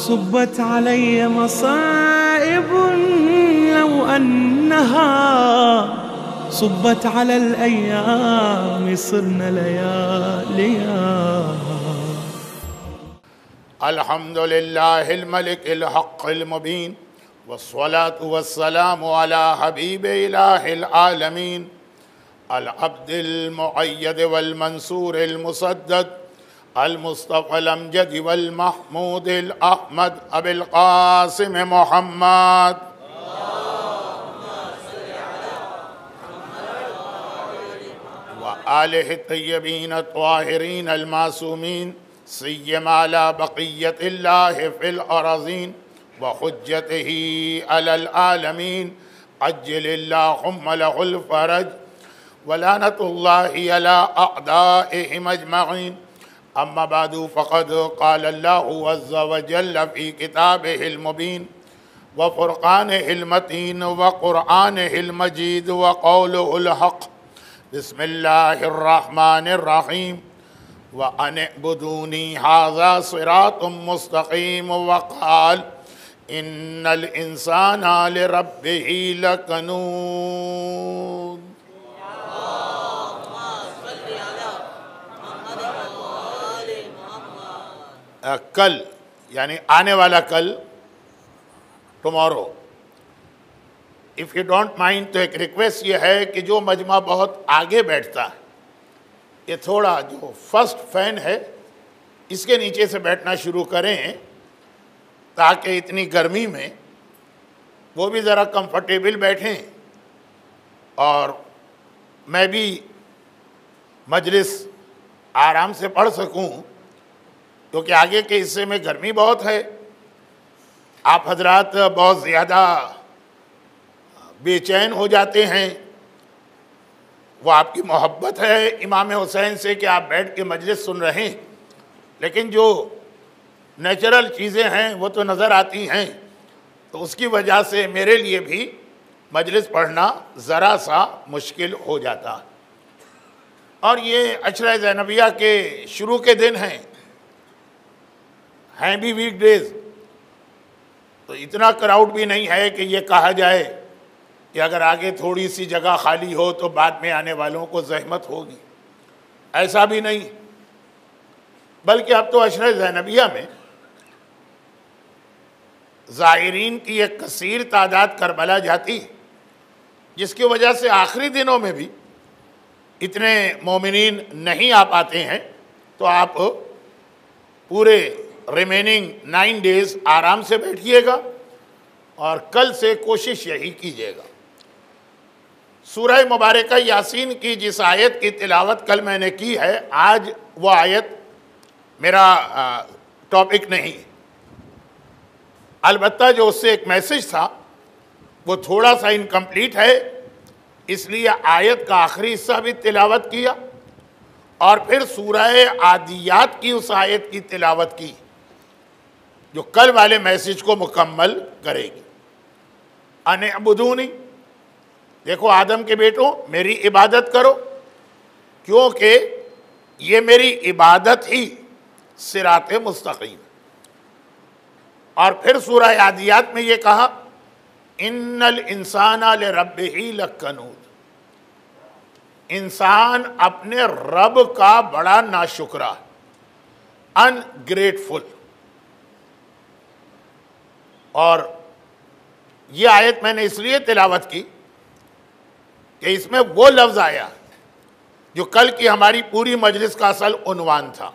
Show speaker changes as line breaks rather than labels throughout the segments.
صبت علي مصائب لو أنها صبت على الأيام صرنا لياليا.
الحمد لله الملك الحق المبين، والصلاة والسلام على حبيب إله العالمين العبد المؤيد والمنصور المسدد المصطفى الأمجد والمحمود الأحمد أبي القاسم محمد وآله الطيبين الطاهرين المعصومين، سيما على بقية الله في الأراضين وحجته على العالمين، عجل اللهم له الفرج ولعنة الله على أعدائهم أجمعين. أما بعد، فقد قال الله عز وجل في كتابه المبين وفرقانه المتين وقرآنه المجيد وقوله الحق، بسم الله الرحمن الرحيم، وأن اعبدوني هذا صراط مستقيم، وقال إن الإنسان لربه لكنود. کل یعنی آنے والا کل، tomorrow. If you don't mind, تو ایک ریکویسٹ یہ ہے کہ جو مجمع بہت آگے بیٹھتا ہے، یہ تھوڑا جو فرسٹ فین ہے اس کے نیچے سے بیٹھنا شروع کریں، تاکہ اتنی گرمی میں وہ بھی ذرا کمفرٹیبل بیٹھیں اور میں بھی مجلس آرام سے پڑھ سکوں، کیونکہ آگے کے حصے میں گرمی بہت ہے. آپ حضرات بہت زیادہ بے چین ہو جاتے ہیں. وہ آپ کی محبت ہے امام حسین سے کہ آپ بیٹھ کے مجلس سن رہے ہیں، لیکن جو نیچرل چیزیں ہیں وہ تو نظر آتی ہیں، تو اس کی وجہ سے میرے لیے بھی مجلس پڑھنا ذرا سا مشکل ہو جاتا. اور یہ عشرہ زینبیہ کے شروع کے دن ہیں بھی ویک ڈیز، تو اتنا کراؤڈ بھی نہیں ہے کہ یہ کہا جائے کہ اگر آگے تھوڑی سی جگہ خالی ہو تو بعد میں آنے والوں کو زحمت ہوگی. ایسا بھی نہیں، بلکہ اب تو عشرہ زینبیہ میں زائرین کی ایک کثیر تعداد کربلا جاتی، جس کی وجہ سے آخری دنوں میں بھی اتنے مومنین نہیں آ پاتے ہیں. تو آپ پورے ریمیننگ 9 days آرام سے بیٹھیے گا اور کل سے کوشش یہی کیجیے گا. سورہ مبارکہ یاسین کی جس آیت کی تلاوت کل میں نے کی ہے، آج وہ آیت میرا ٹاپک نہیں، البتہ جو اس سے ایک میسج تھا وہ تھوڑا سا انکمپلیٹ ہے، اس لیے آیت کا آخری حصہ بھی تلاوت کیا اور پھر سورہ عادیات کی اس آیت کی تلاوت کی جو کل والے میسج کو مکمل کرے گی. ان اعبدونی، دیکھو آدم کے بیٹوں میری عبادت کرو، کیونکہ یہ میری عبادت ہی صراط مستقیم. اور پھر سورہ عادیات میں یہ کہا ان الانسان لربہ لکنود، انسان اپنے رب کا بڑا ناشکرا، ان گریٹفل. اور یہ آیت میں نے اس لیے تلاوت کی کہ اس میں وہ لفظ آیا جو کل کی ہماری پوری مجلس کا اصل عنوان تھا.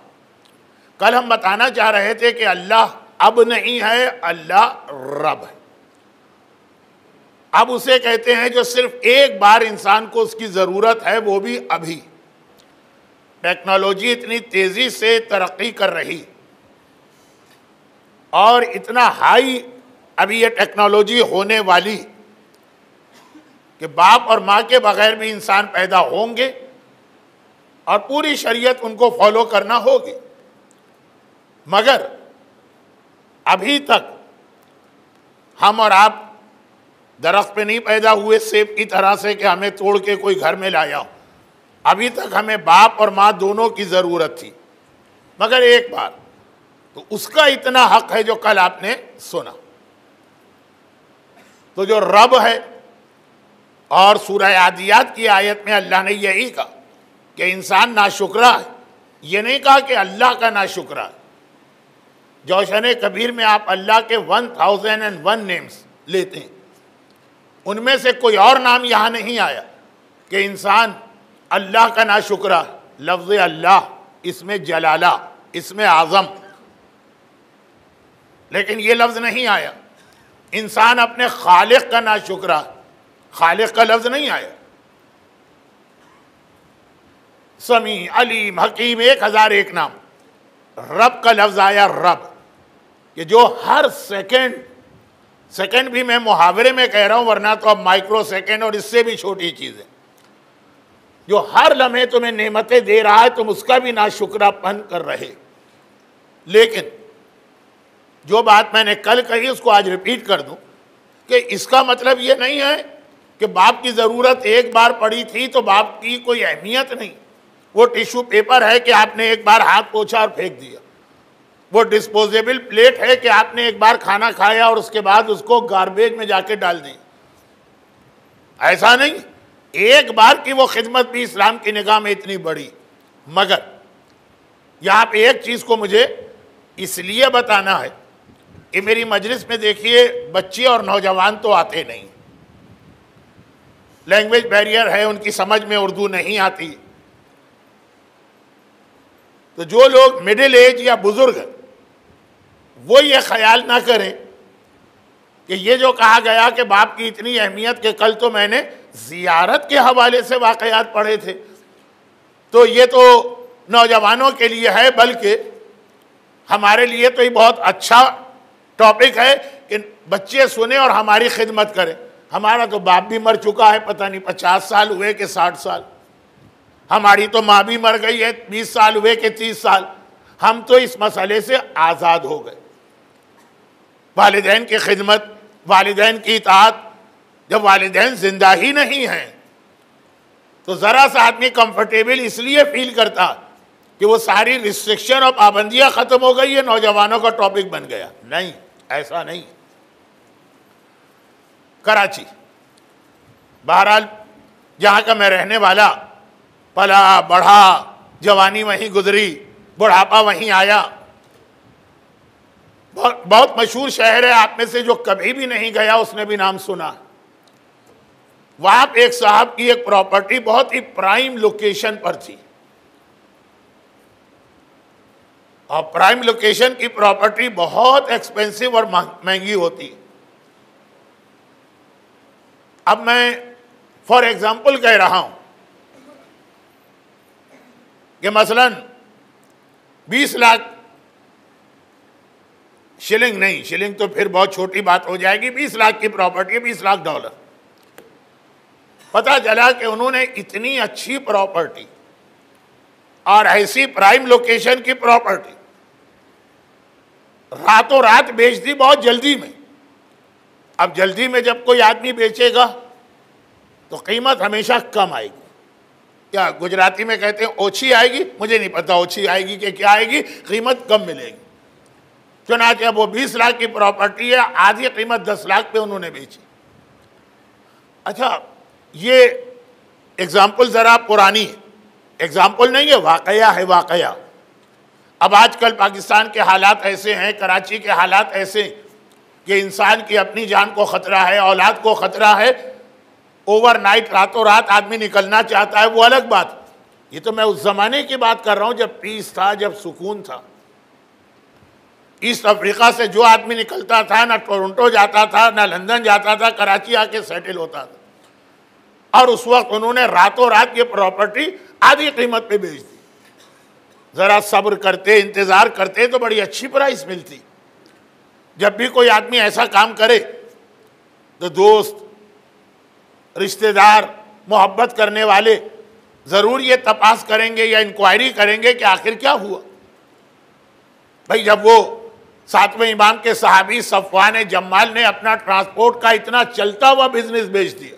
کل ہم بتانا چاہ رہے تھے کہ اللہ اب نہیں ہے، اللہ رب ہے. اب اسے کہتے ہیں جو صرف ایک بار انسان کو اس کی ضرورت ہے، وہ بھی ابھی. ٹیکنالوجی اتنی تیزی سے ترقی کر رہی اور اتنا ہائی ابھی یہ ٹیکنالوجی ہونے والی کہ باپ اور ماں کے بغیر بھی انسان پیدا ہوں گے اور پوری شریعت ان کو فالو کرنا ہوگی. مگر ابھی تک ہم اور آپ درخت پہ نہیں پیدا ہوئے سیب کی طرح سے کہ ہمیں توڑ کے کوئی گھر میں لایا ہو. ابھی تک ہمیں باپ اور ماں دونوں کی ضرورت تھی. مگر ایک بار تو اس کا اتنا حق ہے جو کل آپ نے سنا. تو جو رب ہے، اور سورہ عادیات کی آیت میں اللہ نے یہی کہا کہ انسان ناشکرا ہے، یہ نہیں کہا کہ اللہ کا ناشکرا ہے. جوشن کبیر میں آپ اللہ کے 1001 نیمز لیتے ہیں، ان میں سے کوئی اور نام یہاں نہیں آیا کہ انسان اللہ کا ناشکرا. لفظ اللہ، اس میں جلالہ، اس میں اعظم، لیکن یہ لفظ نہیں آیا. انسان اپنے خالق کا ناشکرا، خالق کا لفظ نہیں آیا. سمیع، علیم، حکیم، 1001 نام. رب کا لفظ آیا، رب، کہ جو ہر سیکنڈ بھی میں محاورے میں کہہ رہا ہوں، ورنہ تو اب مائکرو سیکنڈ اور اس سے بھی چھوٹی چیز ہے، جو ہر لمحے تمہیں نعمتیں دے رہا ہے، تم اس کا بھی ناشکرا پن کر رہے. لیکن جو بات میں نے کل کہی اس کو آج ریپیٹ کر دوں کہ اس کا مطلب یہ نہیں ہے کہ باپ کی ضرورت ایک بار پڑی تھی تو باپ کی کوئی اہمیت نہیں. وہ ٹیشو پیپر ہے کہ آپ نے ایک بار ہاتھ پوچھا اور پھینک دیا. وہ ڈسپوزیبل پلیٹ ہے کہ آپ نے ایک بار کھانا کھایا اور اس کے بعد اس کو گاربیج میں جا کے ڈال دیں. ایسا نہیں. ایک بار کی وہ خدمت بھی اسلام کی نگاہ میں اتنی بڑی. مگر یہاں پہ ایک چیز کو مجھے اس لیے بتانا ہے کہ میری مجلس میں دیکھیے بچے اور نوجوان تو آتے نہیں، لینگویج بیریئر ہے، ان کی سمجھ میں اردو نہیں آتی. تو جو لوگ مڈل ایج یا بزرگ ہیں وہ یہ خیال نہ کریں کہ یہ جو کہا گیا کہ باپ کی اتنی اہمیت کہ کل تو میں نے زیارت کے حوالے سے واقعات پڑھے تھے، تو یہ تو نوجوانوں کے لیے ہے، بلکہ ہمارے لیے تو یہ بہت اچھا ٹاپک ہے کہ بچے سنیں اور ہماری خدمت کریں. ہمارا تو باپ بھی مر چکا ہے، پتہ نہیں 50 سال ہوئے کہ 60 سال. ہماری تو ماں بھی مر گئی ہے، 20 سال ہوئے کہ 30 سال. ہم تو اس مسئلے سے آزاد ہو گئے. والدین کی خدمت، والدین کی اطاعت، جب والدین زندہ ہی نہیں ہیں تو ذرا سا آدمی کمفرٹیبل اس لیے فیل کرتا کہ وہ ساری ریسٹرکشن اور پابندیاں ختم ہو گئی ہے، نوجوانوں کا ٹاپک بن گیا. نہیں، ایسا نہیں. کراچی، بہرحال جہاں کا میں رہنے والا، پلا بڑھا، جوانی وہیں گزری، بڑھاپا وہیں آیا. بہت مشہور شہر ہے، آپ میں سے جو کبھی بھی نہیں گیا اس نے بھی نام سنا. وہاں پہ ایک صاحب کی ایک پراپرٹی بہت ہی پرائم لوکیشن پر تھی، اور پرائم لوکیشن کی پراپرٹی بہت ایکسپینسو اور مہنگی ہوتی. اب میں فار ایگزامپل کہہ رہا ہوں کہ مثلا 20 لاکھ شلنگ نہیں، شلنگ تو پھر بہت چھوٹی بات ہو جائے گی، 20 لاکھ کی پراپرٹی، $20 لاکھ. پتہ چلا کہ انہوں نے اتنی اچھی پراپرٹی اور ایسی پرائم لوکیشن کی پراپرٹی راتوں رات بیچ دی، بہت جلدی میں. اب جلدی میں جب کوئی آدمی بیچے گا تو قیمت ہمیشہ کم آئے گی. کیا گجراتی میں کہتے ہیں اوچھی آئے گی؟ مجھے نہیں پتا اوچھی آئے گی کہ کیا آئے گی، قیمت کم ملے گی. چنانچہ اب وہ 20 لاکھ کی پراپرٹی ہے، آدھی قیمت 10 لاکھ پہ انہوں نے بیچی. اچھا، یہ ایگزامپل ذرا پرانی ہے، ایگزامپل نہیں ہے، واقعہ ہے، واقعہ. اب آج کل پاکستان کے حالات ایسے ہیں، کراچی کے حالات ایسے کہ انسان کی اپنی جان کو خطرہ ہے، اولاد کو خطرہ ہے. اوور نائٹ، راتوں رات آدمی نکلنا چاہتا ہے، وہ الگ بات. یہ تو میں اس زمانے کی بات کر رہا ہوں جب پیس تھا، جب سکون تھا. ایسٹ افریقہ سے جو آدمی نکلتا تھا، نہ ٹورنٹو جاتا تھا، نہ لندن جاتا تھا، کراچی آ کے سیٹل ہوتا تھا. اور اس وقت انہوں نے راتوں رات یہ پراپرٹی آدھی قیمت پہ بیچ دی. ذرا صبر کرتے، انتظار کرتے تو بڑی اچھی پرائس ملتی. جب بھی کوئی آدمی ایسا کام کرے تو دوست، رشتہ دار، محبت کرنے والے ضرور یہ تپاس کریں گے یا انکوائری کریں گے کہ آخر کیا ہوا. بھائی جب وہ 7ویں امام کے صحابی صفوان جمال نے اپنا ٹرانسپورٹ کا اتنا چلتا ہوا بزنس بیچ دیا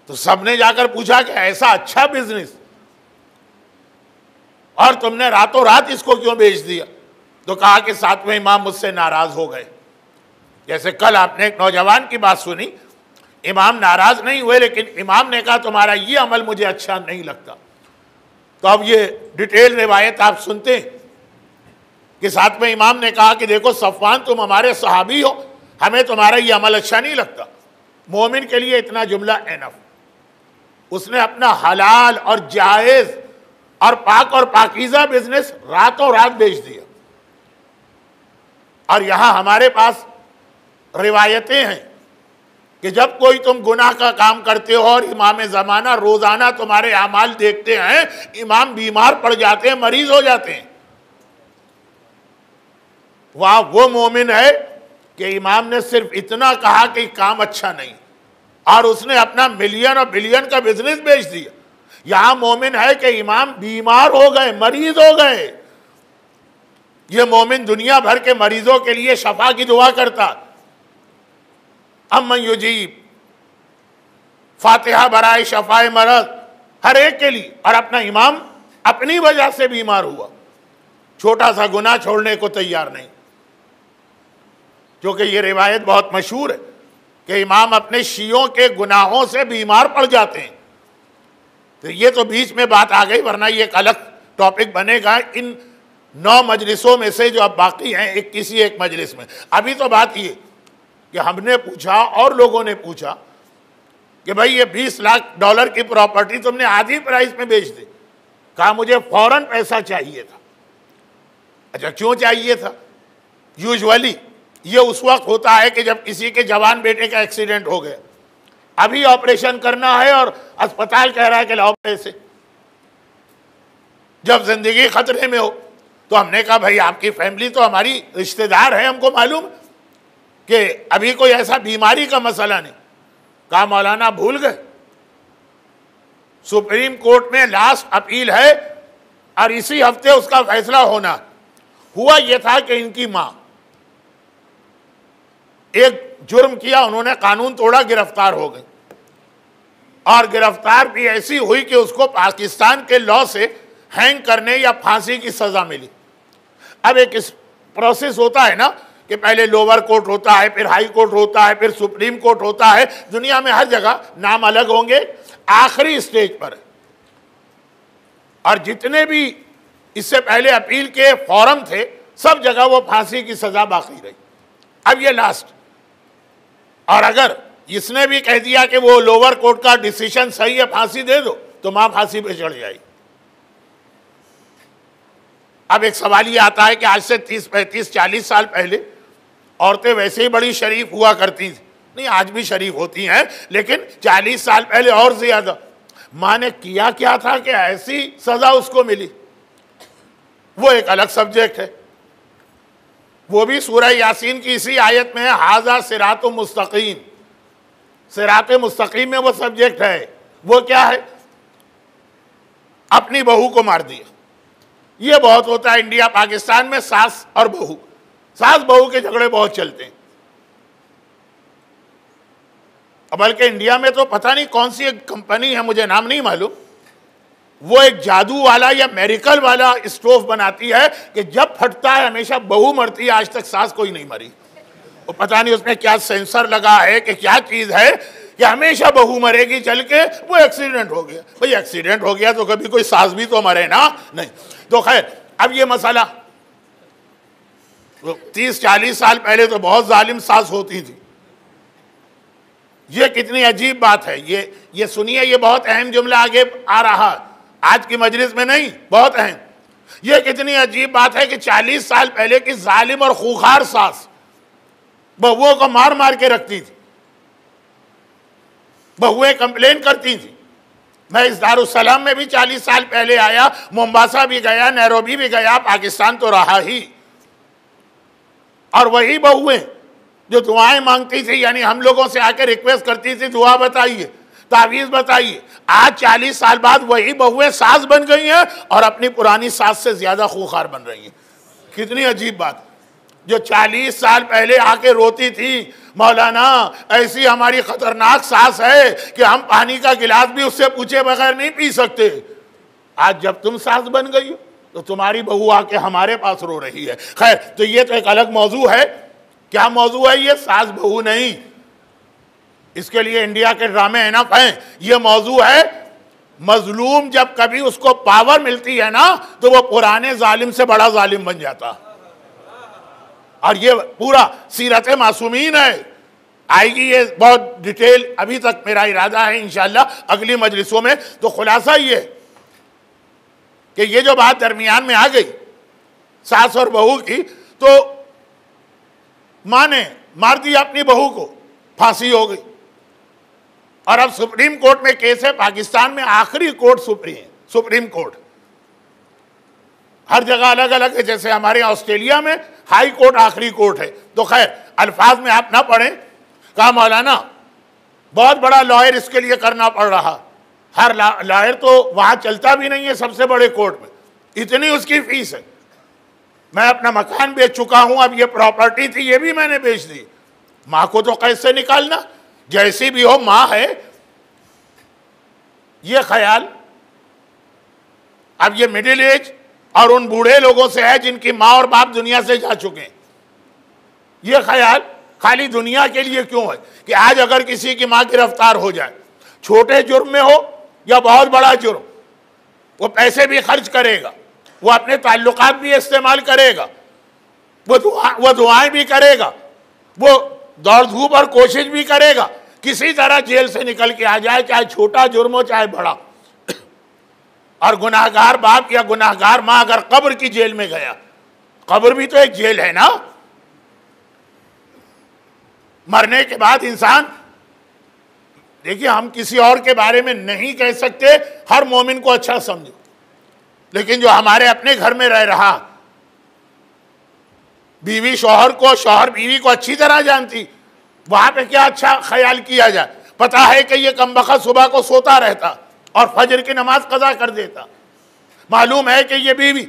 تو سب نے جا کر پوچھا کہ ایسا اچھا بزنس، اور تم نے راتوں رات اس کو کیوں بیچ دیا؟ تو کہا کہ ساتویں امام مجھ سے ناراض ہو گئے. جیسے کل آپ نے ایک نوجوان کی بات سنی، امام ناراض نہیں ہوئے لیکن امام نے کہا تمہارا یہ عمل مجھے اچھا نہیں لگتا. تو اب یہ ڈیٹیل روایت آپ سنتے ہیں کہ ساتویں امام نے کہا کہ دیکھو صفوان تم ہمارے صحابی ہو، ہمیں تمہارا یہ عمل اچھا نہیں لگتا. مومن کے لیے اتنا جملہ انف. اس نے اپنا حلال اور جائز اور پاک اور پاکیزہ بزنس راتوں رات بیچ دیا. اور یہاں ہمارے پاس روایتیں ہیں کہ جب کوئی تم گناہ کا کام کرتے ہو اور امام زمانہ روزانہ تمہارے اعمال دیکھتے ہیں، امام بیمار پڑ جاتے ہیں، مریض ہو جاتے ہیں، وہاں وہ مومن ہے کہ امام نے صرف اتنا کہا کہ کام اچھا نہیں اور اس نے اپنا ملین اور بلین کا بزنس بیچ دیا. یہاں مومن ہے کہ امام بیمار ہو گئے، مریض ہو گئے. یہ مومن دنیا بھر کے مریضوں کے لیے شفا کی دعا کرتا. امن یجیب، فاتحہ برائے شفائے مرض، ہر ایک کے لیے. اور اپنا امام اپنی وجہ سے بیمار ہوا، چھوٹا سا گناہ چھوڑنے کو تیار نہیں. کیونکہ یہ روایت بہت مشہور ہے کہ امام اپنے شیعوں کے گناہوں سے بیمار پڑ جاتے ہیں. تو یہ تو بیچ میں بات آ گئی، ورنہ یہ ایک الگ ٹاپک بنے گا ان 9 مجلسوں میں سے جو اب باقی ہیں 21 مجلس میں. ابھی تو بات یہ کہ ہم نے پوچھا اور لوگوں نے پوچھا کہ بھائی یہ $20 لاکھ کی پراپرٹی تم نے آدھی پرائز میں بیچ دی. کہا مجھے فوراً پیسہ چاہیے تھا. اچھا کیوں چاہیے تھا؟ یوزولی یہ اس وقت ہوتا ہے کہ جب کسی کے جوان بیٹے کا ایکسیڈنٹ ہو گیا، ابھی آپریشن کرنا ہے اور اسپتال کہہ رہا ہے کہ لاؤ پیسے، جب زندگی خطرے میں ہو. تو ہم نے کہا بھائی آپ کی فیملی تو ہماری رشتہ دار ہے، ہم کو معلوم کہ ابھی کوئی ایسا بیماری کا مسئلہ نہیں. کہا مولانا بھول گئے، سپریم کورٹ میں لاسٹ اپیل ہے اور اسی ہفتے اس کا فیصلہ ہونا. ہوا یہ تھا کہ ان کی ماں ایک جرم کیا، انہوں نے قانون توڑا، گرفتار ہو گئی. اور گرفتار بھی ایسی ہوئی کہ اس کو پاکستان کے لاء سے ہینگ کرنے یا پھانسی کی سزا ملی. اب ایک پروسیس ہوتا ہے نا کہ پہلے لوور کورٹ ہوتا ہے، پھر ہائی کورٹ ہوتا ہے، پھر سپریم کورٹ ہوتا ہے. دنیا میں ہر جگہ نام الگ ہوں گے، آخری سٹیج پر ہے. اور جتنے بھی اس سے پہلے اپیل کے فورم تھے سب جگہ وہ پھانسی کی سزا باقی رہی. اب یہ لاسٹ. اور اگر اس نے بھی کہہ دیا کہ وہ لوور کورٹ کا ڈیسیشن صحیح ہے، پھانسی دے دو، تو ماں پھانسی پہ چڑھ جائے. اب ایک سوال یہ آتا ہے کہ آج سے 30 35 40 سال پہلے عورتیں ویسے ہی بڑی شریف ہوا کرتی تھیں. نہیں، آج بھی شریف ہوتی ہیں لیکن 40 سال پہلے اور زیادہ. ماں نے کیا کیا تھا کہ ایسی سزا اس کو ملی؟ وہ ایک الگ سبجیکٹ ہے. وہ بھی سورہ یاسین کی اسی آیت میں ہے، ھذا صراط مستقیم. صراط مستقیم میں وہ سبجیکٹ ہے. وہ کیا ہے؟ اپنی بہو کو مار دیا. یہ بہت ہوتا ہے انڈیا پاکستان میں، ساس اور بہو، ساس بہو کے جھگڑے بہت چلتے ہیں. بلکہ انڈیا میں تو پتہ نہیں کون سی ایک کمپنی ہے، مجھے نام نہیں معلوم، وہ ایک جادو والا یا میریکل والا اسٹوف بناتی ہے کہ جب پھٹتا ہے ہمیشہ بہو مرتی ہے. آج تک ساس کوئی نہیں مری. وہ پتہ نہیں اس میں کیا سینسر لگا ہے کہ کیا چیز ہے کہ ہمیشہ بہو مرے گی چل کے. وہ ایکسیڈنٹ ہو گیا. بھئی ایکسیڈنٹ ہو گیا تو کبھی کوئی ساس بھی تو مرے نا. نہیں. تو خیر اب یہ مسئلہ 30-40 سال پہلے تو بہت ظالم ساس ہوتی تھی. یہ کتنی عجیب بات ہے. یہ سنیے، یہ بہت اہم جملہ آگے آ رہا، آج کی مجلس میں نہیں، بہت اہم. یہ کتنی عجیب بات ہے کہ 40 سال پہلے کی ظالم اور خوخار ساس بہوؤں کو مار مار کے رکھتی تھی. بہویں کمپلین کرتی تھی. میں اس دارالسلام میں بھی 40 سال پہلے آیا، مومباسا بھی گیا، نیروبی بھی گیا، پاکستان تو رہا ہی. اور وہی بہویں جو دعائیں مانگتی تھی، یعنی ہم لوگوں سے آ کے ریکویسٹ کرتی تھی دعا بتائیے، تعویذ بتائیے، آج 40 سال بعد وہی بہویں ساس بن گئی ہیں اور اپنی پرانی ساس سے زیادہ خوخار بن رہی ہیں. کتنی عجیب بات. جو 40 سال پہلے آ کے روتی تھی مولانا ایسی ہماری خطرناک ساس ہے کہ ہم پانی کا گلاس بھی اس سے پوچھے بغیر نہیں پی سکتے، آج جب تم ساس بن گئی ہو تو تمہاری بہو آ کے ہمارے پاس رو رہی ہے. خیر تو یہ تو ایک الگ موضوع ہے. کیا موضوع ہے یہ؟ ساس بہو نہیں. اس کے لیے انڈیا کے ڈرامے انف ہیں. یہ موضوع ہے مظلوم جب کبھی اس کو پاور ملتی ہے نا تو وہ پرانے ظالم سے بڑا ظالم بن جاتا. اور یہ پورا سیرت معصومین ہے. آئے گی یہ بہت ڈیٹیل. ابھی تک میرا ارادہ ہے انشاءاللہ اگلی مجلسوں میں. تو خلاصہ یہ کہ یہ جو بات درمیان میں آ گئی ساس اور بہو کی، تو ماں نے مار دیا اپنی بہو کو، پھانسی ہو گئی. اور اب سپریم کورٹ میں کیس ہے. پاکستان میں آخری کورٹ سپریم کورٹ. ہر جگہ الگ الگ ہے. جیسے ہمارے یہاں آسٹریلیا میں ہائی کورٹ آخری کورٹ ہے. تو خیر الفاظ میں آپ نہ پڑھیں. کہا مولانا بہت بڑا لائر اس کے لیے کرنا پڑ رہا. ہر لائر تو وہاں چلتا بھی نہیں ہے سب سے بڑے کورٹ میں. اتنی اس کی فیس ہے. میں اپنا مکان بیچ چکا ہوں. اب یہ پراپرٹی تھی یہ بھی میں نے بیچ دی. ماں کو تو قید سے نکالنا. جیسی بھی ہو ماں ہے. یہ خیال اب یہ مڈل ایج اور ان بوڑھے لوگوں سے ہے جن کی ماں اور باپ دنیا سے جا چکے ہیں. یہ خیال خالی دنیا کے لیے کیوں ہے کہ آج اگر کسی کی ماں گرفتار ہو جائے، چھوٹے جرم میں ہو یا بہت بڑا جرم، وہ پیسے بھی خرچ کرے گا، وہ اپنے تعلقات بھی استعمال کرے گا، وہ دعائیں بھی کرے گا، وہ دوڑ دھوپ اور کوشش بھی کرے گا کسی طرح جیل سے نکل کے آ جائے، چاہے چھوٹا جرم ہو چاہے بڑا. اور گناہگار باپ یا گناہگار ماں اگر قبر کی جیل میں گیا، قبر بھی تو ایک جیل ہے نا. مرنے کے بعد انسان، دیکھیے ہم کسی اور کے بارے میں نہیں کہہ سکتے ہر مومن کو اچھا سمجھو، لیکن جو ہمارے اپنے گھر میں رہ رہا، بیوی شوہر کو، شوہر بیوی کو اچھی طرح جانتی، وہاں پہ کیا اچھا خیال کیا جائے. پتا ہے کہ یہ کمبخت صبح کو سوتا رہتا اور فجر کی نماز قضا کر دیتا. معلوم ہے کہ یہ بیوی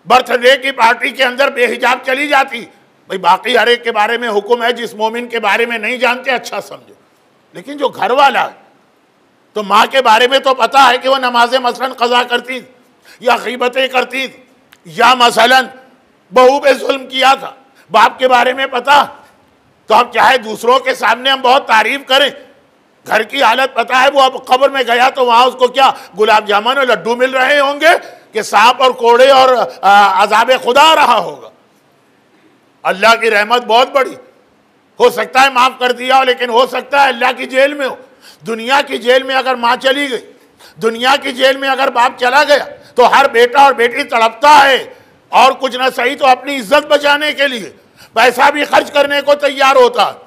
برتھ ڈے کی پارٹی کے اندر بے حجاب چلی جاتی. بھئی باقی ہر ایک کے بارے میں حکم ہے، جس مومن کے بارے میں نہیں جانتے اچھا سمجھو. لیکن جو گھر والا ہے، تو ماں کے بارے میں تو پتا ہے کہ وہ نمازیں مثلا قضا کرتی یا غیبتیں کرتی یا مثلا بہو پہ ظلم کیا تھا. باپ کے بارے میں پتا، تو ہم چاہے دوسروں کے سامنے ہم بہت تعریف کریں، گھر کی حالت پتا ہے. وہ اب قبر میں گیا تو وہاں اس کو کیا گلاب جامن اور لڈو مل رہے ہوں گے کہ سانپ اور کوڑے اور عذاب خدا رہا ہوگا. اللہ کی رحمت بہت بڑی. ہو سکتا ہے معاف کر دیا ہو، لیکن ہو سکتا ہے اللہ کی جیل میں ہو. دنیا کی جیل میں اگر ماں چلی گئی، دنیا کی جیل میں اگر باپ چلا گیا، تو ہر بیٹا اور بیٹی تڑپتا ہے، اور کچھ نہ صحیح تو اپنی عزت بچانے کے لیے پیسہ بھی خرچ کرنے کو تیار ہوتا ہے.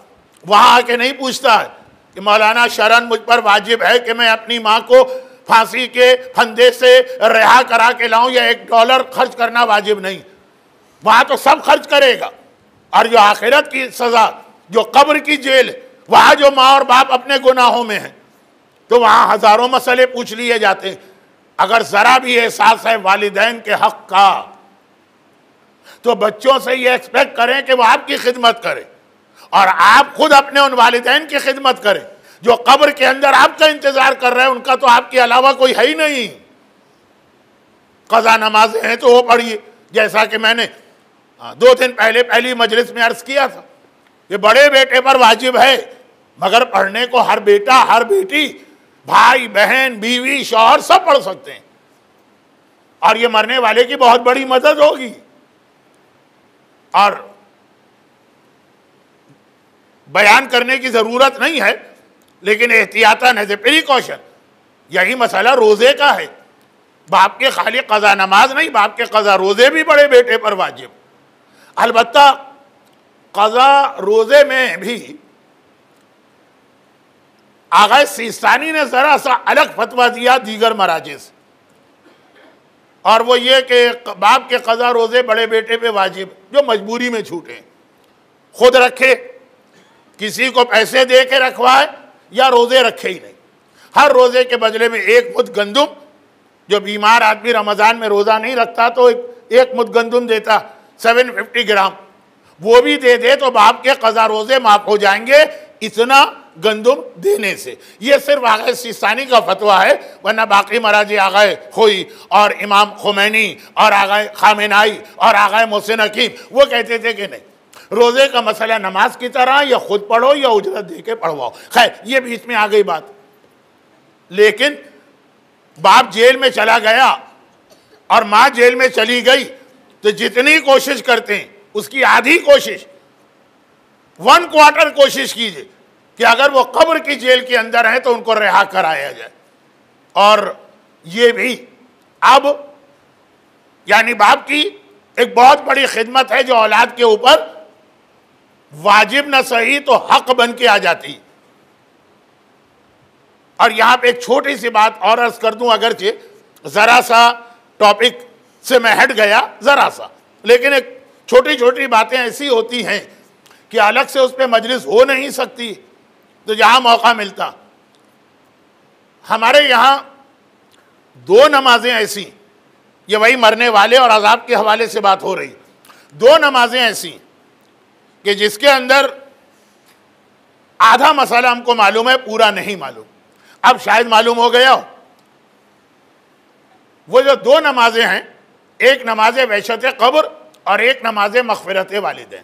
وہاں آ کے نہیں پوچھتا ہے کہ مولانا شرعاً مجھ پر واجب ہے کہ میں اپنی ماں کو پھانسی کے پھندے سے رہا کرا کے لاؤں، یا $1 خرچ کرنا واجب نہیں. وہاں تو سب خرچ کرے گا. اور جو آخرت کی سزا، جو قبر کی جیل، وہاں جو ماں اور باپ اپنے گناہوں میں ہیں، تو وہاں ہزاروں مسئلے پوچھ لیے جاتے ہیں. اگر ذرا بھی احساس ہے والدین کے حق کا، تو بچوں سے یہ ایکسپیکٹ کریں کہ وہ آپ کی خدمت کریں، اور آپ خود اپنے ان والدین کی خدمت کریں جو قبر کے اندر آپ کا انتظار کر رہے ہیں. ان کا تو آپ کے علاوہ کوئی ہے ہی نہیں. قضا نمازیں ہیں تو وہ پڑھیے، جیسا کہ میں نے 2 دن پہلے پہلی مجلس میں عرض کیا تھا. یہ بڑے بیٹے پر واجب ہے، مگر پڑھنے کو ہر بیٹا، ہر بیٹی، بھائی بہن، بیوی، شوہر سب پڑھ سکتے ہیں. اور یہ مرنے والے کی بہت بڑی مدد ہوگی. اور بیان کرنے کی ضرورت نہیں ہے، لیکن احتیاطاً ایز اے پریکاشن. یہی مسئلہ روزے کا ہے. باپ کے خالی قضا نماز نہیں، باپ کے قضا روزے بھی بڑے بیٹے پر واجب. البتہ قضا روزے میں بھی آغا سیستانی نے ذرا سا الگ فتویٰ دیا دیگر مراجع سے، اور وہ یہ کہ باپ کے قضا روزے بڑے بیٹے پہ واجب جو مجبوری میں چھوٹے، خود رکھے، کسی کو پیسے دے کے رکھوائے، یا روزے رکھے ہی نہیں. ہر روزے کے بدلے میں 1 مد گندم، جو بیمار آدمی رمضان میں روزہ نہیں رکھتا تو 1 مد گندم دیتا 750 گرام، وہ بھی دے دے تو باپ کے قضا روزے معاف ہو جائیں گے. اتنا گندم دینے سے. یہ صرف آغا سیستانی کا فتویٰ ہے، ورنہ باقی مراجع آغا خوئی اور امام خمینی اور آغا خامنائی اور آغا محسن حکیم وہ کہتے تھے کہ نہیں، روزے کا مسئلہ نماز کی طرح یا خود پڑھو یا اجرت دے کے پڑھواؤ. خیر یہ بیچ میں آ گئی بات. لیکن باپ جیل میں چلا گیا اور ماں جیل میں چلی گئی تو جتنی کوشش کرتے ہیں اس کی آدھی کوشش 1/4 کوشش کیجئے کہ اگر وہ قبر کی جیل کے اندر ہیں تو ان کو رہا کرایا جائے. اور یہ بھی اب یعنی باپ کی ایک بہت بڑی خدمت ہے جو اولاد کے اوپر واجب نہ صحیح تو حق بن کے آ جاتی. اور یہاں پہ ایک چھوٹی سی بات اور عرض کر دوں، اگرچہ ذرا سا ٹاپک سے میں ہٹ گیا ذرا سا، لیکن ایک چھوٹی چھوٹی باتیں ایسی ہوتی ہیں کہ الگ سے اس پہ مجلس ہو نہیں سکتی، تو جہاں موقع ملتا. ہمارے یہاں 2 نمازیں ایسی، یہ وہی مرنے والے اور عذاب کے حوالے سے بات ہو رہی، 2 نمازیں ایسی کہ جس کے اندر آدھا مسئلہ ہم کو معلوم ہے، پورا نہیں معلوم. اب شاید معلوم ہو گیا ہو. وہ جو 2 نمازیں ہیں، ایک نماز وحشت قبر اور ایک نماز مغفرت والدین،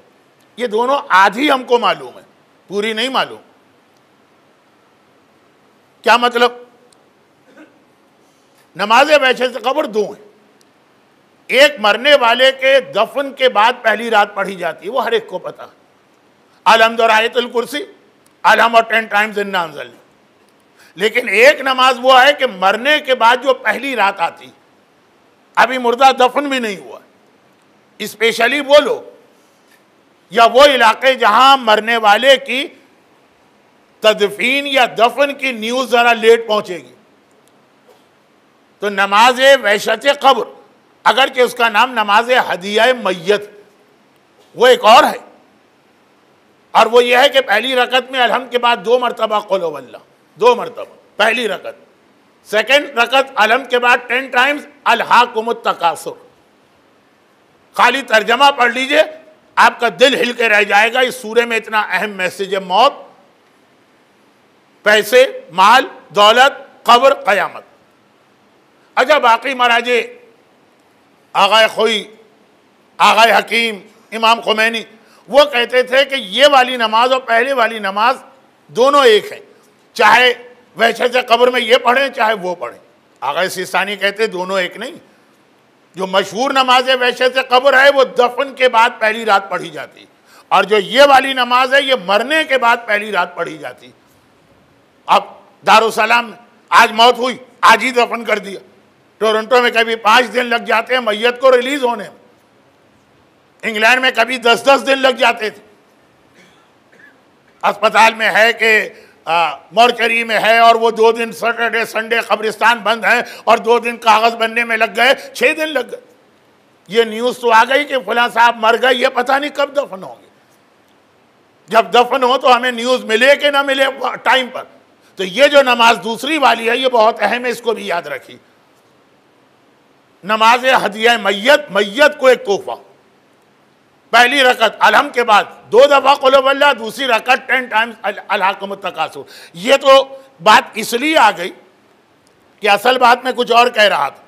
یہ دونوں آدھی ہم کو معلوم ہے، پوری نہیں معلوم. کیا مطلب؟ نماز وحشت قبر 2 ہیں. ایک مرنے والے کے دفن کے بعد پہلی رات پڑھی جاتی ہے، وہ ہر ایک کو پتا ہے، الحمد اور آیت الکرسی، الحم اور 10 ٹائمز انا انزلنا. لیکن ایک نماز وہ ہے کہ مرنے کے بعد جو پہلی رات آتی، ابھی مردہ دفن بھی نہیں ہوا، اسپیشلی وہ لوگ یا وہ علاقے جہاں مرنے والے کی تدفین یا دفن کی نیوز ذرا لیٹ پہنچے گی، تو نماز وحشت قبر، اگرچہ اس کا نام نماز ہدیہ میت، وہ ایک اور ہے. اور وہ یہ ہے کہ پہلی رکعت میں الحمد کے بعد 2 مرتبہ قل ہو اللہ، 2 مرتبہ پہلی رکعت. سیکنڈ رکعت الحمد کے بعد 10 ٹائمز الہاکم التکاثر. خالی ترجمہ پڑھ لیجئے، آپ کا دل ہل کے رہ جائے گا. اس سورے میں اتنا اہم میسیج ہے، موت، پیسے، مال، دولت، قبر، قیامت. اچھا باقی مراجع آغا خوئی، آغا حکیم، امام خمینی وہ کہتے تھے کہ یہ والی نماز اور پہلے والی نماز دونوں ایک ہیں، چاہے وحشت قبر میں یہ پڑھیں چاہے وہ پڑھیں. آغا سیستانی کہتے دونوں ایک نہیں. جو مشہور نماز وحشت قبر ہے وہ دفن کے بعد پہلی رات پڑھی جاتی، اور جو یہ والی نماز ہے یہ مرنے کے بعد پہلی رات پڑھی جاتی. اب دارالسلام میں آج موت ہوئی، آج ہی دفن کر دیا. ٹورنٹو میں کبھی 5 دن لگ جاتے ہیں میت کو ریلیز ہونے میں، انگلینڈ میں کبھی 10 دن لگ جاتے تھے. اسپتال میں ہے کہ مورچری میں ہے، اور وہ 2 دن سیٹرڈے سنڈے قبرستان بند ہے، اور 2 دن کاغذ بننے میں لگ گئے، 6 دن لگ گئے. یہ نیوز تو آ گئی کہ فلاں صاحب مر گئے، یہ پتہ نہیں کب دفن ہوں گے. جب دفن ہو تو ہمیں نیوز ملے کہ نہ ملے ٹائم پر. تو یہ جو نماز دوسری والی ہے یہ بہت اہم ہے، اس کو بھی یاد رکھی. نماز ہدیہ میت، میت کو ایک تحفہ. پہلی رکعت الحمد کے بعد 2 دفعہ قل ہو اللہ، دوسری رکعت 10 ٹائمز الہاکم التکاثر. یہ تو بات اس لیے آ گئی کہ اصل بات میں کچھ اور کہہ رہا تھا،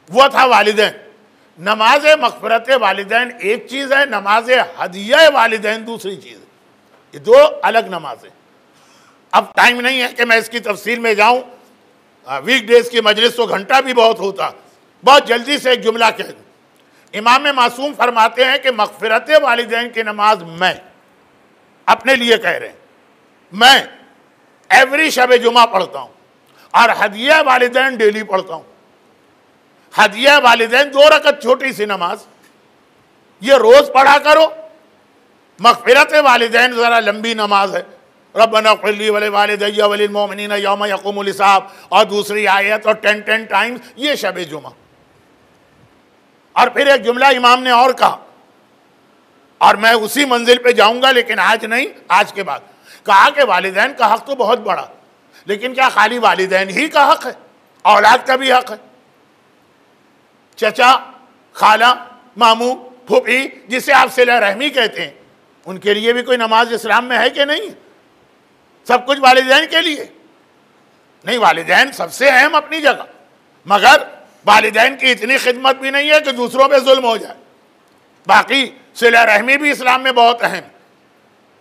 وہ تھا والدین. نماز مغفرت والدین ایک چیز ہے، نماز ہدیہ والدین دوسری چیز ہے. یہ 2 الگ نمازیں. اب ٹائم نہیں ہے کہ میں اس کی تفصیل میں جاؤں، ویک ڈیز کی مجلس تو گھنٹہ بھی بہت ہوتا. بہت جلدی سے ایک جملہ کہہ دوں. امام معصوم فرماتے ہیں کہ مغفرت والدین کی نماز میں اپنے لیے کہہ رہے ہیں، میں ایوری شب جمعہ پڑھتا ہوں، اور ہدیہ والدین ڈیلی پڑھتا ہوں. ہدیہ والدین 2 رکعت چھوٹی سی نماز، یہ روز پڑھا کرو. مغفرت والدین ذرا لمبی نماز ہے، ربنا اغفر لی ولوالدی وللمؤمنین یوم یقوم الحساب، اور دوسری آیت اور 10 ٹائمز یہ شب جمعہ. اور پھر ایک جملہ امام نے اور کہا، اور میں اسی منزل پہ جاؤں گا لیکن آج نہیں، آج کے بعد. کہا کہ والدین کا حق تو بہت بڑا، لیکن کیا خالی والدین ہی کا حق ہے؟ اولاد کا بھی حق ہے. چچا، خالہ، ماموں، پھوپھی، جسے آپ صلہ رحمی کہتے ہیں، ان کے لیے بھی کوئی نماز اسلام میں ہے کہ نہیں؟ سب کچھ والدین کے لیے نہیں، والدین سب سے اہم اپنی جگہ، مگر والدین کی اتنی خدمت بھی نہیں ہے کہ دوسروں پہ ظلم ہو جائے۔ باقی صلہ رحمی بھی اسلام میں بہت اہم۔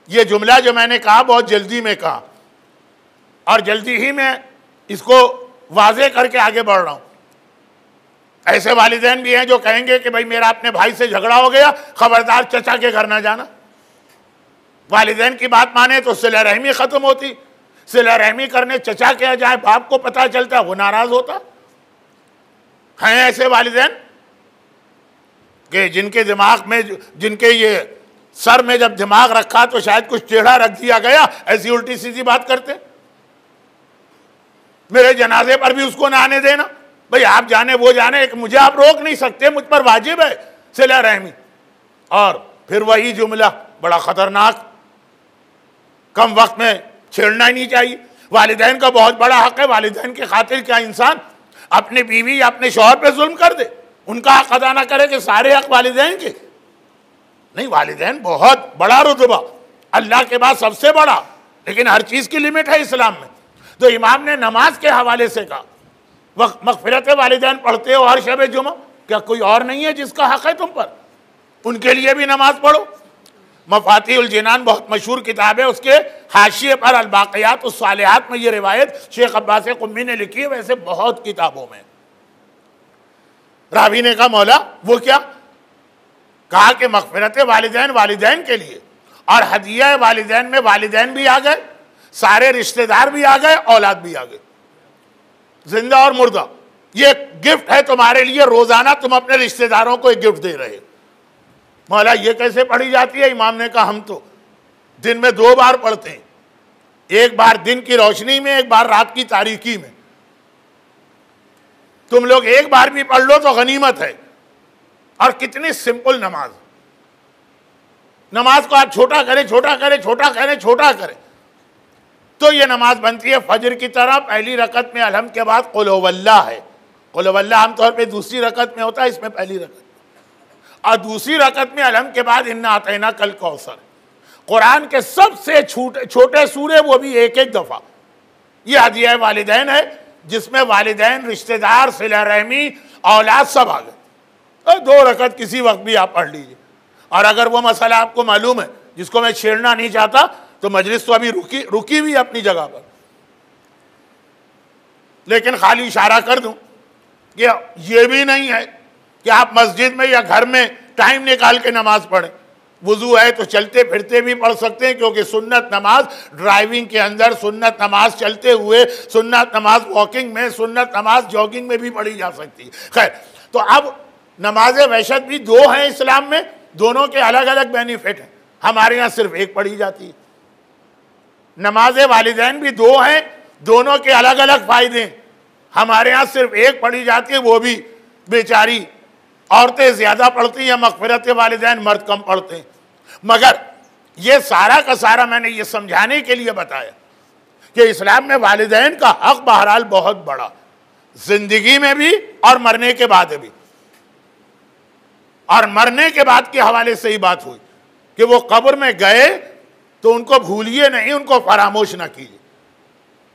یہ جملہ جو میں نے کہا بہت جلدی میں کہا، اور جلدی ہی میں اس کو واضح کر کے آگے بڑھ رہا ہوں۔ ایسے والدین بھی ہیں جو کہیں گے کہ بھائی میرا اپنے بھائی سے جھگڑا ہو گیا، خبردار چچا کے گھر نہ جانا۔ والدین کی بات مانے تو صلہ رحمی ختم ہوتی، صلہ رحمی کرنے چچا کے جائے باپ کو پتہ چلتا وہ ناراض ہوتا۔ ہیں ایسے والدین کہ جن کے دماغ میں، جن کے یہ سر میں جب دماغ رکھا تو شاید کچھ ٹیڑھا رکھ دیا گیا، ایسی الٹی سیدھی بات کرتے۔ میرے جنازے پر بھی اس کو نہ آنے دینا، بھئی آپ جانے وہ جانے، مجھے آپ روک نہیں سکتے، مجھ پر واجب ہے صلہ رحمی۔ اور پھر وہی جملہ بڑا خطرناک، کم وقت میں چھیڑنا ہی نہیں چاہیے۔ والدین کا بہت بڑا حق ہے، والدین کی خاطر کیا انسان اپنے بیوی یا اپنے شوہر پہ ظلم کر دے، ان کا حق ادا نہ کرے کہ سارے حق والدین کے؟ نہیں، والدین بہت بڑا رتبہ، اللہ کے بعد سب سے بڑا، لیکن ہر چیز کی لمٹ ہے اسلام میں۔ تو امام نے نماز کے حوالے سے کہا مغفرت والدین پڑھتے ہو ہر شب جمعہ، کیا کوئی اور نہیں ہے جس کا حق ہے تم پر؟ ان کے لیے بھی نماز پڑھو۔ مفاتیح الجنان بہت مشہور کتاب ہے، اس کے حاشیے پر الباقیات الصالحات میں یہ روایت شیخ عباس قمی نے لکھی ہے، ویسے بہت کتابوں میں۔ راوی نے کہا مولا وہ کیا؟ کہا کہ مغفرت والدین والدین کے لیے، اور ہدیہ والدین میں والدین بھی آ گئے، سارے رشتہ دار بھی آ گئے، اولاد بھی آ گئے، زندہ اور مردہ۔ یہ گفٹ ہے تمہارے لیے، روزانہ تم اپنے رشتہ داروں کو ایک گفٹ دے رہے۔ مولا یہ کیسے پڑھی جاتی ہے؟ امام نے کہا ہم تو دن میں 2 بار پڑھتے ہیں، ایک بار دن کی روشنی میں، ایک بار رات کی تاریکی میں۔ تم لوگ ایک بار بھی پڑھ لو تو غنیمت ہے۔ اور کتنی سمپل نماز، نماز کو آپ چھوٹا کریں چھوٹا کریں چھوٹا کریں چھوٹا کریں تو یہ نماز بنتی ہے فجر کی طرح۔ پہلی رکعت میں الحمد کے بعد قل هو اللہ ہے، قل هو اللہ عام طور پہ دوسری رکعت میں ہوتا ہے، اس میں پہلی رکعت، اور دوسری رکعت میں الحمد کے بعد انا اعطیناک الکوثر۔ قرآن کے سب سے چھوٹے سورے، وہ بھی ایک ایک دفعہ۔ یہ ہدیہ والدین ہے، جس میں والدین، رشتہ دار، صلہ رحمی، اولاد سب آ گئے۔ 2 رکعت کسی وقت بھی آپ پڑھ لیجئے۔ اور اگر وہ مسئلہ آپ کو معلوم ہے جس کو میں چھیڑنا نہیں چاہتا تو مجلس تو ابھی رکی بھی اپنی جگہ پر، لیکن خالی اشارہ کر دوں کہ یہ بھی نہیں ہے کہ آپ مسجد میں یا گھر میں ٹائم نکال کے نماز پڑھیں۔ وضو ہے تو چلتے پھرتے بھی پڑھ سکتے ہیں، کیونکہ سنت نماز ڈرائیونگ کے اندر، سنت نماز چلتے ہوئے، سنت نماز واکنگ میں، سنت نماز جاگنگ میں بھی پڑھی جا سکتی ہے۔ خیر، تو اب نماز وحشت بھی 2 ہیں اسلام میں، دونوں کے الگ الگ بینیفٹ ہیں۔ ہمارے یہاں صرف ایک پڑھی جاتی ہے۔ نماز والدین بھی 2 ہیں، دونوں کے الگ الگ فائدے ہیں۔ ہمارے ہاں صرف ایک پڑھی جاتی ہے، وہ بھی بیچاری عورتیں زیادہ پڑھتی ہیں، مغفرت والدین مرد کم پڑھتے ہیں۔ مگر یہ سارا کا سارا میں نے یہ سمجھانے کے لیے بتایا کہ اسلام میں والدین کا حق بہرحال بہت بڑا، زندگی میں بھی اور مرنے کے بعد بھی۔ اور مرنے کے بعد کے حوالے سے ہی بات ہوئی کہ وہ قبر میں گئے تو ان کو بھولیے نہیں، ان کو فراموش نہ کیجیے،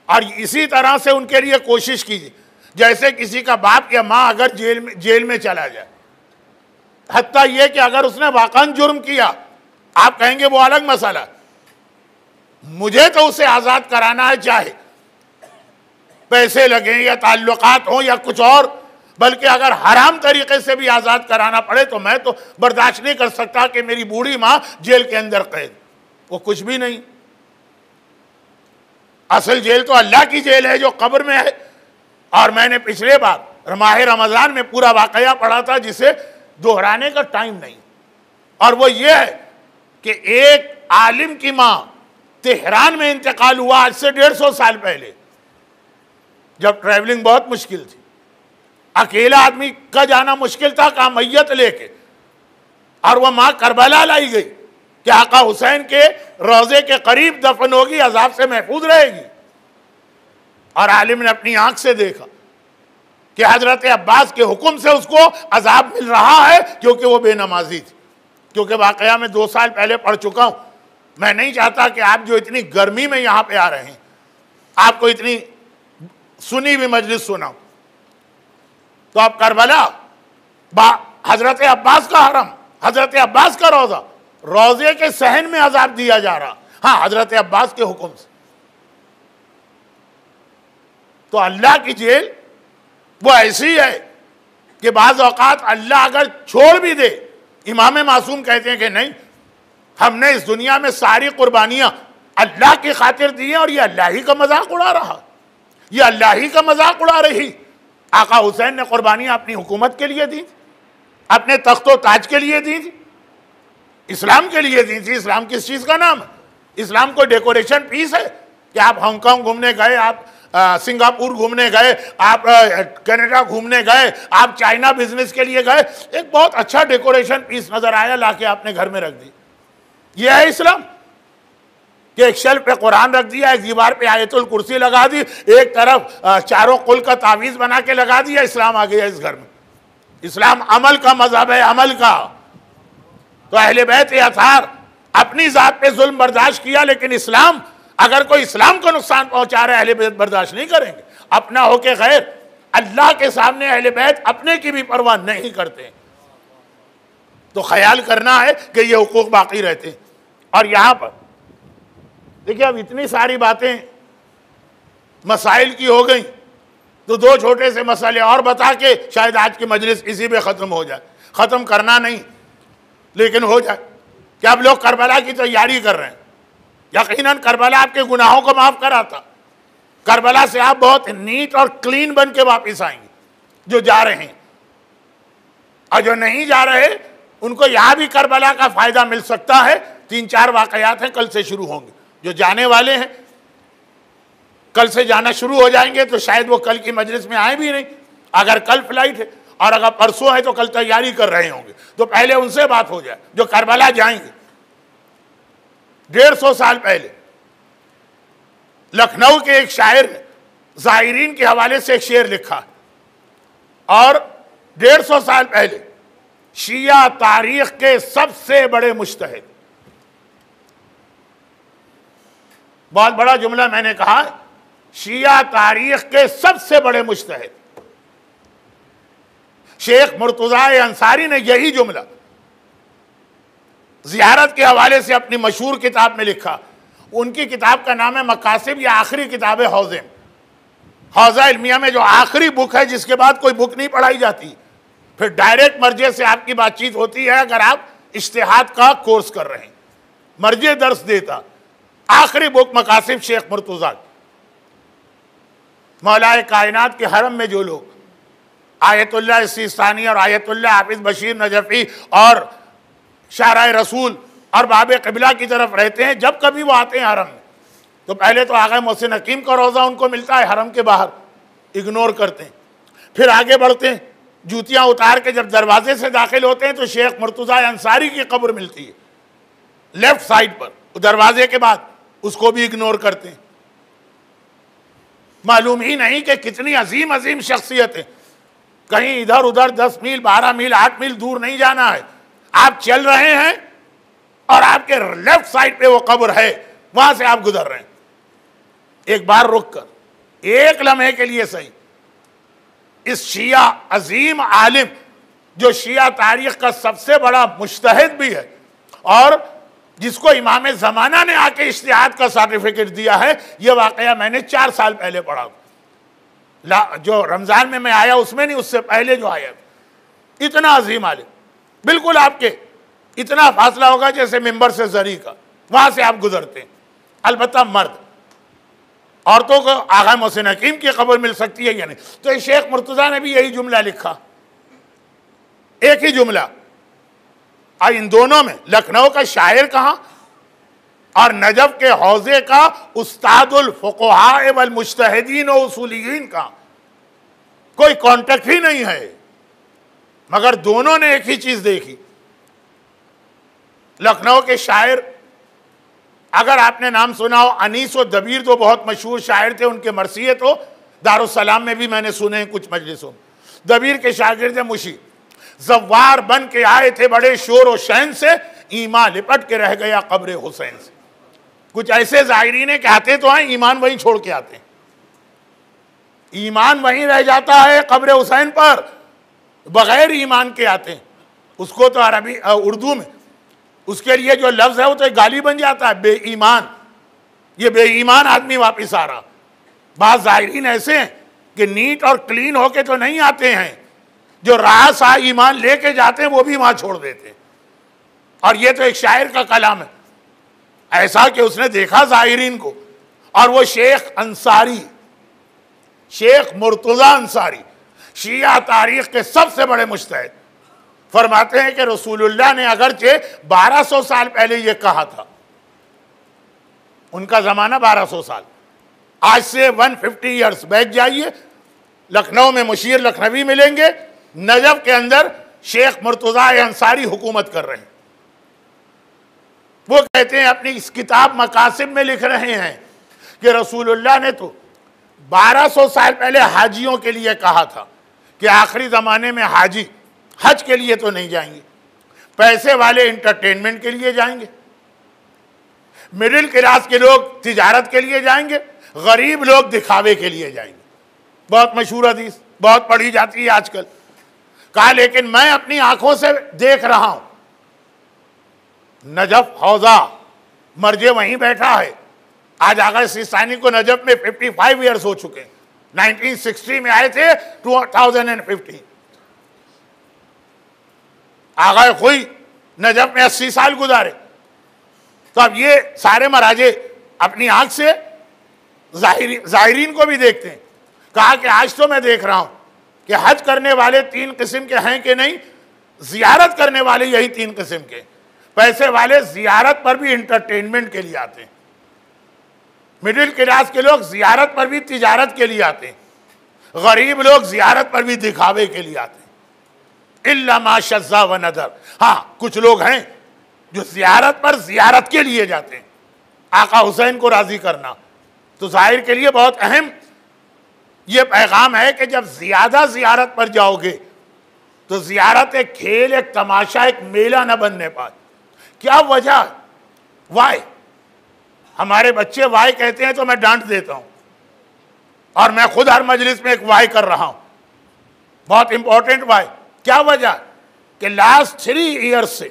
اور اسی طرح سے ان کے لیے کوشش کیجیے۔ جیسے کسی کا باپ یا ماں اگر جیل میں چلا جائے، حتیٰ یہ کہ اگر اس نے واقعاً جرم کیا، آپ کہیں گے وہ الگ مسئلہ، مجھے تو اسے آزاد کرانا ہے، چاہے پیسے لگیں یا تعلقات ہوں یا کچھ اور، بلکہ اگر حرام طریقے سے بھی آزاد کرانا پڑے تو میں تو برداشت نہیں کر سکتا کہ میری بوڑھی ماں جیل کے اندر قید۔ وہ کچھ بھی نہیں، اصل جیل تو اللہ کی جیل ہے جو قبر میں ہے۔ اور میں نے پچھلے بار ماہ رمضان میں پورا واقعہ پڑھا تھا جسے دہرانے کا ٹائم نہیں، اور وہ یہ ہے کہ ایک عالم کی ماں تہران میں انتقال ہوا آج سے 150 سال پہلے، جب ٹریولنگ بہت مشکل تھی، اکیلا آدمی کا جانا مشکل تھا، کہاں میت لے کے، اور وہ ماں کربلا لائی گئی کہ آقا حسین کے روضے کے قریب دفن ہوگی، عذاب سے محفوظ رہے گی۔ اور عالم نے اپنی آنکھ سے دیکھا کہ حضرت عباس کے حکم سے اس کو عذاب مل رہا ہے، کیونکہ وہ بے نمازی تھی۔ کیونکہ واقعہ میں 2 سال پہلے پڑھ چکا ہوں میں نہیں چاہتا کہ آپ جو اتنی گرمی میں یہاں پہ آ رہے ہیں آپ کو اتنی سنی ہوئی مجلس سناؤں. تو آپ کربلا حضرت عباس کا حرم، حضرت عباس کا روضہ، روضے کے صحن میں عذاب دیا جا رہا، ہاں حضرت عباس کے حکم سے. تو اللہ کی جیل وہ ایسی ہے کہ بعض اوقات اللہ اگر چھوڑ بھی دے، امام معصوم کہتے ہیں کہ نہیں، ہم نے اس دنیا میں ساری قربانیاں اللہ کی خاطر دی ہیں اور یہ اللہ ہی کا مذاق اڑا رہا، یہ اللہ ہی کا مذاق اڑا رہی. آقا حسین نے قربانیاں اپنی حکومت کے لیے دی، اپنے تخت و تاج کے لیے دی، اسلام کے لیے دی تھی. اسلام کس چیز کا نام ہے؟ اسلام کوئی ڈیکوریشن پیس ہے کہ آپ ہانگ کانگ گھومنے گئے، آپ سنگاپور گھومنے گئے، آپ کینیڈا گھومنے گئے، آپ چائنا بزنس کے لیے گئے، ایک بہت اچھا ڈیکوریشن پیس نظر آیا، لا کے آپ نے گھر میں رکھ دی. یہ ہے اسلام کہ ایک شیلف پہ قرآن رکھ دیا، ایک دیوار پہ آیت الکرسی لگا دی، ایک طرف چاروں قل کا تعویذ بنا کے لگا دیا، اسلام آ گیا اس گھر میں. اسلام عمل کا مذہب ہے، عمل کا. تو اہل بیت اطہار اپنی ذات پہ ظلم برداشت کیا، لیکن اسلام اگر کوئی اسلام کو نقصان پہنچا رہا ہے اہل بیت برداشت نہیں کریں گے. اپنا ہو کے غیر، اللہ کے سامنے اہل بیت اپنے کی بھی پرواہ نہیں کرتے. تو خیال کرنا ہے کہ یہ حقوق باقی رہتے ہیں. اور یہاں پر دیکھیں اب اتنی ساری باتیں مسائل کی ہو گئیں، تو دو چھوٹے سے مسئلے اور بتا کے شاید آج کی مجلس اسی پہ ختم ہو جائے. ختم کرنا نہیں لیکن ہو جائے کہ اب لوگ کربلا کی تیاری کر رہے ہیں. یقیناً کربلا آپ کے گناہوں کو معاف کراتا. کربلا سے آپ بہت نیٹ اور کلین بن کے واپس آئیں گے جو جا رہے ہیں، اور جو نہیں جا رہے ان کو یہاں بھی کربلا کا فائدہ مل سکتا ہے. 3-4 واقعات ہیں کل سے شروع ہوں گے. جو جانے والے ہیں کل سے جانا شروع ہو جائیں گے تو شاید وہ کل کی مجلس میں آئے بھی نہیں. اگر کل فلائٹ ہے اور اگر پرسوں ہے تو کل تیاری کر رہے ہوں گے، تو پہلے ان سے بات ہو جائے جو کربلا جائیں گے. 150 سال پہلے لکھنؤ کے ایک شاعر نے زائرین کے حوالے سے ایک شعر لکھا، اور 150 سال پہلے شیعہ تاریخ کے سب سے بڑے مجتہد، بہت بڑا جملہ میں نے کہا، شیعہ تاریخ کے سب سے بڑے مجتہد شیخ مرتضی انصاری نے یہی جملہ زیارت کے حوالے سے اپنی مشہور کتاب میں لکھا. ان کی کتاب کا نام ہے مقاصد، یہ آخری کتاب ہے حوزہ علمیہ میں جو آخری بک ہے جس کے بعد کوئی بک نہیں پڑھائی جاتی. پھر ڈائریکٹ مرجع سے آپ کی بات چیت ہوتی ہے اگر آپ اجتہاد کا کورس کر رہے ہیں. مرجع درس دیتا. آخری بک مقاصد شیخ مرتضی. مولا کائنات کے حرم میں جو لوگ آیت اللہ سیستانی اور آیت اللہ حافظ بشیر نجفی اور شارع رسول اور باب قبلہ کی طرف رہتے ہیں، جب کبھی وہ آتے ہیں حرم میں تو پہلے تو آغا محسن حکیم کا روضہ ان کو ملتا ہے حرم کے باہر، اگنور کرتے ہیں. پھر آگے بڑھتے ہیں، جوتیاں اتار کے جب دروازے سے داخل ہوتے ہیں تو شیخ مرتضی انصاری کی قبر ملتی ہے لیفٹ سائڈ پر دروازے کے بعد، اس کو بھی اگنور کرتے ہیں. معلوم ہی نہیں کہ کتنی عظیم عظیم شخصیت ہیں. کہیں ادھر ادھر 10 میل 12 میل 8 میل دور نہیں جانا ہے، آپ چل رہے ہیں اور آپ کے لیفٹ سائڈ پہ وہ قبر ہے، وہاں سے آپ گزر رہے ہیں. ایک بار رک کر ایک لمحے کے لیے صحیح اس شیعہ عظیم عالم جو شیعہ تاریخ کا سب سے بڑا مجتہد بھی ہے اور جس کو امام زمانہ نے آ کے اجتہاد کا سرٹیفکیٹ دیا ہے، یہ واقعہ میں نے 4 سال پہلے پڑھا. جو رمضان میں آیا اس میں نہیں، اس سے پہلے جو آیا. اتنا عظیم عالم، بالکل آپ کے اتنا فاصلہ ہوگا جیسے ممبر سے زری کا، وہاں سے آپ گزرتے ہیں. البتہ مرد، عورتوں کو آغا محسن حکیم کی قبر مل سکتی ہے یا نہیں. تو شیخ مرتضی نے بھی یہی جملہ لکھا، ایک ہی جملہ. اور ان دونوں میں لکھنؤ کا شاعر کہاں اور نجف کے حوزے کا استاد الفقہاء والمجتہدین و اصولیین کا کوئی کانٹیکٹ ہی نہیں ہے، مگر دونوں نے ایک ہی چیز دیکھی. لکھنؤ کے شاعر، اگر آپ نے نام سنا ہو، انیس و دبیر تو بہت مشہور شاعر تھے، ان کے مرثیے تو دارالسلام میں بھی میں نے سنے ہیں کچھ مجلسوں میں. دبیر کے شاگرد مشی، زوار بن کے آئے تھے بڑے شور و شین سے، ایمان لپٹ کے رہ گیا قبر حسین سے. کچھ ایسے زائرین ہیں کہ آتے تو ہیں ایمان وہیں چھوڑ کے آتے ہیں، ایمان وہیں رہ جاتا ہے قبر حسین پر، بغیر ایمان کے آتے ہیں. اس کو تو عربی اردو میں اس کے لیے جو لفظ ہے وہ تو ایک گالی بن جاتا ہے، بے ایمان. یہ بے ایمان آدمی واپس آ رہا. بعض زائرین ایسے ہیں کہ نیٹ اور کلین ہو کے تو نہیں آتے ہیں، جو راہ سا ایمان لے کے جاتے ہیں وہ بھی وہاں چھوڑ دیتے ہیں. اور یہ تو ایک شاعر کا کلام ہے، ایسا کہ اس نے دیکھا زائرین کو، اور وہ شیخ انصاری، شیخ مرتضی انصاری، شیعہ تاریخ کے سب سے بڑے مجتہد، فرماتے ہیں کہ رسول اللہ نے اگرچہ 1200 سال پہلے یہ کہا تھا، ان کا زمانہ 1200 سال، آج سے 150 ایئرس بیک جائیے، لکھنؤ میں مشیر لکھنوی ملیں گے، نجف کے اندر شیخ مرتضی انصاری حکومت کر رہے ہیں. وہ کہتے ہیں اپنی اس کتاب مقاصد میں لکھ رہے ہیں کہ رسول اللہ نے تو 1200 سال پہلے حاجیوں کے لیے کہا تھا کہ آخری زمانے میں حاجی حج کے لیے تو نہیں جائیں گے، پیسے والے انٹرٹینمنٹ کے لیے جائیں گے، مڈل کلاس کے لوگ تجارت کے لیے جائیں گے، غریب لوگ دکھاوے کے لیے جائیں گے. بہت مشہور حدیث، بہت پڑھی جاتی ہے آج کل. کہا لیکن میں اپنی آنکھوں سے دیکھ رہا ہوں، نجف حوضہ مرجع وہیں بیٹھا ہے. آج آغا سیستانی کو نجف میں 55 ایئرس ہو چکے ہیں، 1960 میں آئے تھے، 2015. آغا خوئی نجف میں 80 سال گزارے. تو اب یہ سارے مراجع اپنی آنکھ سے زائرین کو بھی دیکھتے ہیں. کہا کہ آج تو میں دیکھ رہا ہوں کہ حج کرنے والے 3 قسم کے ہیں کہ نہیں، زیارت کرنے والے یہی 3 قسم کے. پیسے والے زیارت پر بھی انٹرٹینمنٹ کے لیے آتے ہیں، مڈل کلاس کے لوگ زیارت پر بھی تجارت کے لیے آتے ہیں، غریب لوگ زیارت پر بھی دکھاوے کے لیے آتے ہیں. الا ما شذ و ندر. ہاں کچھ لوگ ہیں جو زیارت پر زیارت کے لیے جاتے ہیں، آقا حسین کو راضی کرنا. تو ظاہر کے لیے بہت اہم یہ پیغام ہے کہ جب زیادہ زیارت پر جاؤ گے تو زیارت ایک کھیل، ایک تماشا، ایک میلہ نہ بننے پائے. کیا وجہ؟ وائے. ہمارے بچے وائے کہتے ہیں تو میں ڈانٹ دیتا ہوں، اور میں خود ہر مجلس میں ایک وائے کر رہا ہوں، بہت امپورٹنٹ وائے. کیا وجہ؟ کہ لاسٹ 3 ایئرس سے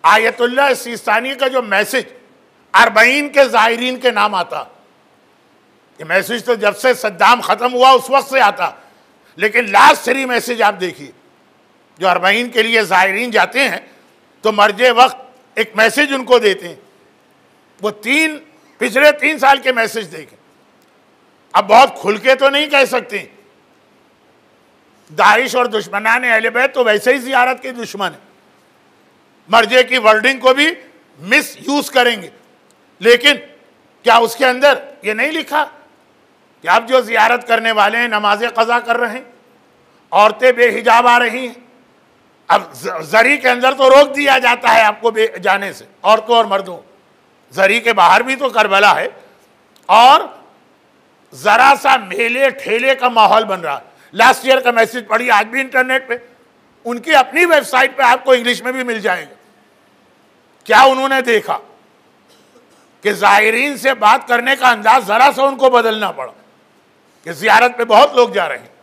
آیت اللہ سیستانی کا جو میسج 40 کے زائرین کے نام آتا، یہ میسج تو جب سے صدام ختم ہوا اس وقت سے آتا، لیکن لاسٹ 3 میسج آپ دیکھیے جو 40 کے لیے زائرین جاتے ہیں تو مرجع وقت ایک میسج ان کو دیتے ہیں. وہ پچھلے 3 سال کے میسج دیکھیں. اب بہت کھل کے تو نہیں کہہ سکتے، داعش اور دشمنان اہل بیت تو ویسے ہی زیارت کے دشمن ہیں، مرجع کی ورڈنگ کو بھی مس یوز کریں گے. لیکن کیا اس کے اندر یہ نہیں لکھا کہ اب جو زیارت کرنے والے ہیں نمازیں قضا کر رہے ہیں، عورتیں بے حجاب آ رہی ہیں. اب زری کے اندر تو روک دیا جاتا ہے آپ کو جانے سے، عورتوں اور مردوں. زری کے باہر بھی تو کربلا ہے، اور ذرا سا میلے ٹھیلے کا ماحول بن رہا. لاسٹ ایئر کا میسج پڑھی آج بھی انٹرنیٹ پہ، ان کی اپنی ویب سائٹ پہ آپ کو انگلش میں بھی مل جائے گا. کیا انہوں نے دیکھا کہ زائرین سے بات کرنے کا انداز ذرا سا ان کو بدلنا پڑا کہ زیارت پہ بہت لوگ جا رہے ہیں،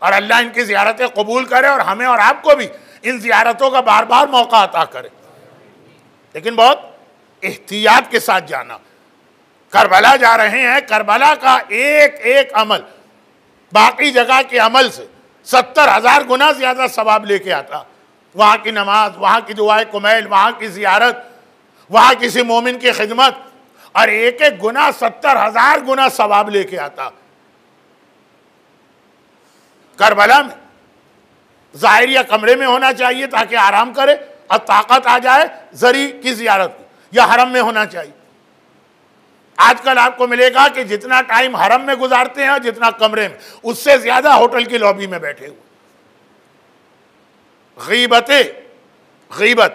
اور اللہ ان کی زیارتیں قبول کرے اور ہمیں اور آپ کو بھی ان زیارتوں کا بار بار موقع عطا کرے. لیکن بہت احتیاط کے ساتھ جانا. کربلا جا رہے ہیں، کربلا کا ایک ایک عمل باقی جگہ کے عمل سے 70,000 گنا زیادہ ثواب لے کے آتا. وہاں کی نماز، وہاں کی دعائے کمیل، وہاں کی زیارت، وہاں کسی مومن کی خدمت، اور ایک ایک گنا 70,000 گنا ثواب لے کے آتا. کربلا میں ظاہر یا کمرے میں ہونا چاہیے تاکہ آرام کرے اور طاقت آ جائے زری کی زیارت، یا حرم میں ہونا چاہیے. آج کل آپ کو ملے گا کہ جتنا ٹائم حرم میں گزارتے ہیں جتنا کمرے میں، اس سے زیادہ ہوٹل کی لابی میں بیٹھے ہوئے. غیبت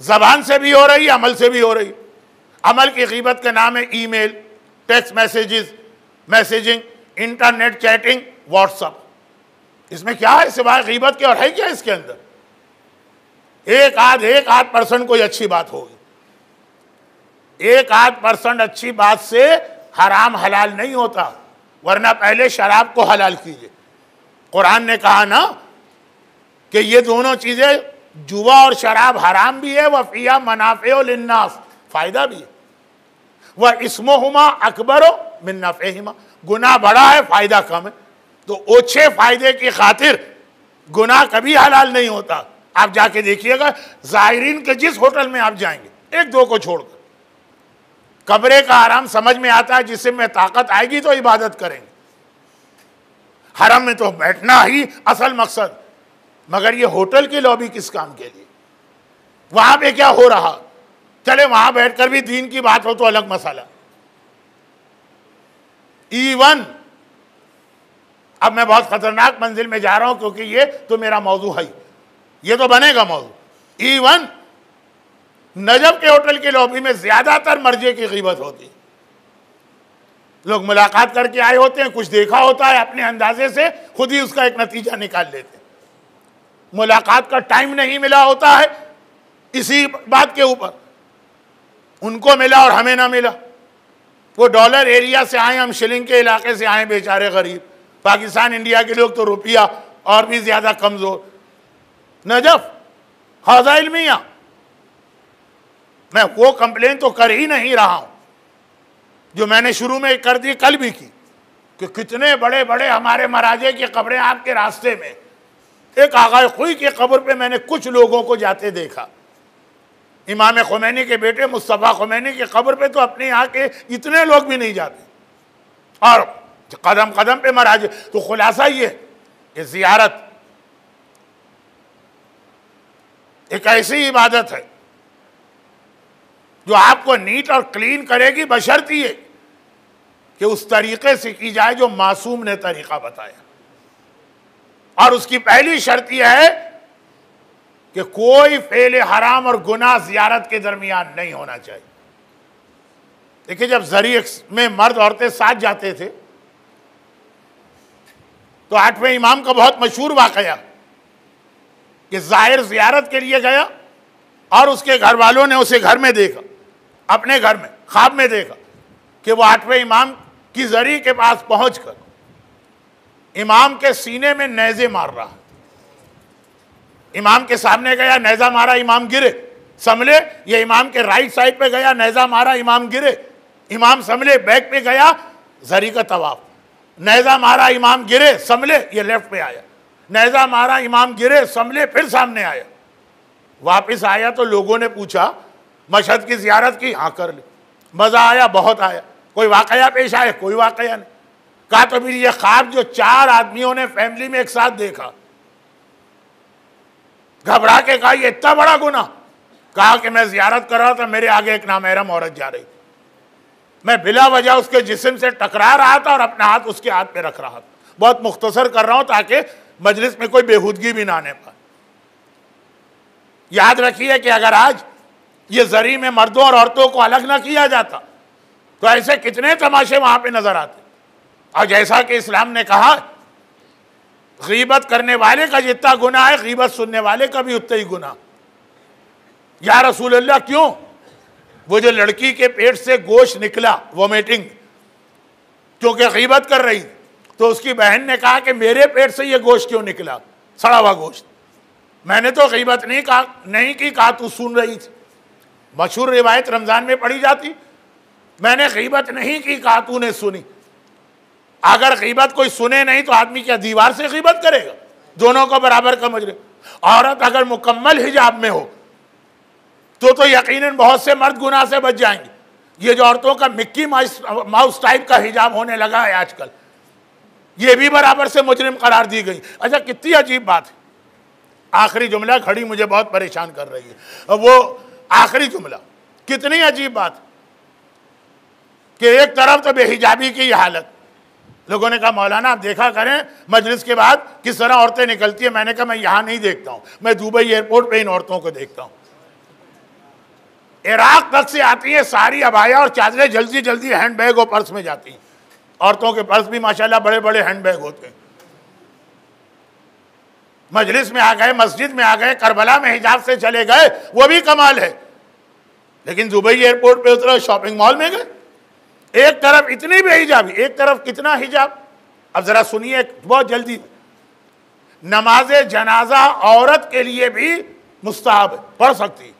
زبان سے بھی ہو رہی، عمل سے بھی ہو رہی. عمل کی غیبت کے نام ہے email, text messages, messaging, internet chatting, WhatsApp. اس میں کیا ہے سوائے غیبت کے؟ اور ہے کیا اس کے اندر؟ ایک 1% کوئی اچھی بات ہوگی. 1 1-8% اچھی بات سے حرام حلال نہیں ہوتا، ورنہ پہلے شراب کو حلال کیجئے۔ قرآن نے کہا نا کہ یہ دونوں چیزیں جوا اور شراب حرام بھی ہے، وَفِيهَا مَنَافِعُ لِلنَّاسِ، فائدہ بھی ہے، وَإِثْمُهُمَا أَكْبَرُ مِن نَّفْعِهِمَا، گناہ بڑا ہے فائدہ کم ہے۔ تو اوچھے فائدے کی خاطر گناہ کبھی حلال نہیں ہوتا۔ آپ جا کے دیکھیے گا زائرین کے جس ہوٹل میں آپ جائیں گے، 1-2 کو چھوڑ کر، کمرے کا آرام سمجھ میں آتا ہے، جس میں طاقت آئے گی تو عبادت کریں گے۔ حرم میں تو بیٹھنا ہی اصل مقصد، مگر یہ ہوٹل کی لابی کس کام کے لیے؟ وہاں پہ کیا ہو رہا؟ چلے وہاں بیٹھ کر بھی دین کی بات ہو تو الگ مسئلہ۔ ایون اب میں بہت خطرناک منزل میں جا رہا ہوں، کیونکہ یہ تو میرا موضوع ہے، یہ تو بنے گا موضوع۔ ایون نجف کے ہوٹل کی لابی میں زیادہ تر مرجے کی غیبت ہوتی ہے۔ لوگ ملاقات کر کے آئے ہوتے ہیں، کچھ دیکھا ہوتا ہے، اپنے اندازے سے خود ہی اس کا ایک نتیجہ نکال لیتے ہیں۔ ملاقات کا ٹائم نہیں ملا ہوتا ہے اسی بات کے اوپر، ان کو ملا اور ہمیں نہ ملا۔ وہ ڈالر ایریا سے آئے، ہم شلنگ کے علاقے سے آئے، بیچارے غریب۔ پاکستان انڈیا کے لوگ تو روپیہ اور بھی زیادہ کمزور۔ نجف حوزہ علمیہ، میں وہ کمپلین تو کر ہی نہیں رہا ہوں جو میں نے شروع میں کر دی، کل بھی کی، کہ کتنے بڑے بڑے ہمارے مراجع کی قبریں آپ کے راستے میں۔ ایک آغا خوئی کی قبر پہ میں نے کچھ لوگوں کو جاتے دیکھا۔ امام خمینی کے بیٹے مصطفیٰ خمینی کی قبر پہ تو اپنے یہاں کے اتنے لوگ بھی نہیں جاتے، اور قدم قدم پہ مراجع۔ تو خلاصہ یہ کہ زیارت ایک ایسی عبادت ہے جو آپ کو نیٹ اور کلین کرے گی، بشرط یہ کہ اس طریقے سے کی جائے جو معصوم نے طریقہ بتایا۔ اور اس کی پہلی شرط یہ ہے کہ کوئی فعل حرام اور گناہ زیارت کے درمیان نہیں ہونا چاہیے۔ دیکھیں جب ذریعے میں مرد عورتیں ساتھ جاتے تھے تو 8ویں امام کا بہت مشہور واقعہ کہ زائر زیارت کے لیے گیا اور اس کے گھر والوں نے اسے گھر میں دیکھا، اپنے گھر میں خواب میں دیکھا کہ وہ 8ویں امام کی زری کے پاس پہنچ کر امام کے سینے میں نیزے مار رہا۔ امام کے سامنے گیا، نیزہ مارا، امام گرے، سنبھلے، یہ امام کے رائٹ سائڈ پہ گیا، نیزہ مارا، امام گرے، امام سنبھلے، بیک پہ گیا، زری کا طواف، نیزہ مارا، امام گرے، سنبھلے، یہ لیفٹ پہ آیا، نیزہ مارا، امام گرے، سنبھلے، پھر سامنے آیا۔ واپس آیا تو لوگوں نے پوچھا مشہد کی زیارت کی؟ ہاں کر لی۔ مزہ آیا؟ بہت آیا۔ کوئی واقعہ پیش آیا؟ کوئی واقعہ نہیں۔ کہا تو پھر یہ خواب جو 4 آدمیوں نے فیملی میں ایک ساتھ دیکھا، گھبرا کے کہا یہ اتنا بڑا گناہ؟ کہا کہ میں زیارت کر رہا تھا، میرے آگے ایک نامحرم عورت جا رہی تھی، میں بلا وجہ اس کے جسم سے ٹکرا رہا تھا اور اپنا ہاتھ اس کے ہاتھ پہ رکھ رہا تھا۔ بہت مختصر کر رہا ہوں تاکہ مجلس میں کوئی بےہودگی بھی نہ آنے پائے۔ یاد رکھیے کہ اگر آج یہ زری میں مردوں اور عورتوں کو الگ نہ کیا جاتا تو ایسے کتنے تماشے وہاں پہ نظر آتے۔ اور جیسا کہ اسلام نے کہا غیبت کرنے والے کا جتنا گناہ ہے، غیبت سننے والے کا بھی اتنا ہی گناہ۔ یا رسول اللہ کیوں؟ وہ جو لڑکی کے پیٹ سے گوشت نکلا، وومیٹنگ، کیونکہ غیبت کر رہی، تو اس کی بہن نے کہا کہ میرے پیٹ سے یہ گوشت کیوں نکلا، سڑا ہوا گوشت؟ میں نے تو غیبت نہیں کی، کہا تو سن رہی تھی۔ مشہور روایت رمضان میں پڑھی جاتی، میں نے غیبت نہیں کی، کہا تو نے سنی۔ اگر غیبت کوئی سنے نہیں تو آدمی کیا دیوار سے غیبت کرے گا؟ دونوں کو برابر کا مجرم۔ عورت اگر مکمل حجاب میں ہو تو یقیناً بہت سے مرد گناہ سے بچ جائیں گے۔ یہ جو عورتوں کا مکی ماؤس ٹائپ کا حجاب ہونے لگا ہے آج کل، یہ بھی برابر سے مجرم قرار دی گئی۔ اچھا کتنی عجیب بات ہے۔ آخری جملہ، گھڑی مجھے بہت پریشان کر رہی ہے، وہ آخری جملہ کتنی عجیب بات کہ ایک طرف تو بے حجابی کی یہ حالت، لوگوں نے کہا مولانا آپ دیکھا کریں مجلس کے بعد کس طرح عورتیں نکلتی ہیں۔ میں نے کہا میں یہاں نہیں دیکھتا ہوں، میں دبئی ایئرپورٹ پہ ان عورتوں کو دیکھتا ہوں۔ عراق تک سے آتی ہیں ساری عبایا اور چادریں، جلدی جلدی ہینڈ بیگ اور پرس میں جاتی ہیں۔ عورتوں کے پرس بھی ماشاءاللہ بڑے بڑے ہینڈ بیگ ہوتے ہیں۔ مجلس میں آ گئے، مسجد میں آ گئے، کربلا میں حجاب سے چلے گئے، وہ بھی کمال ہے۔ لیکن دبئی ایئرپورٹ پہ اترا، شاپنگ مال میں گئے، ایک طرف اتنی بے حجابی، ایک طرف کتنا حجاب. اب ذرا سنیے بہت جلدی. نماز جنازہ عورت کے لیے بھی مستحب ہے، پڑھ سکتی.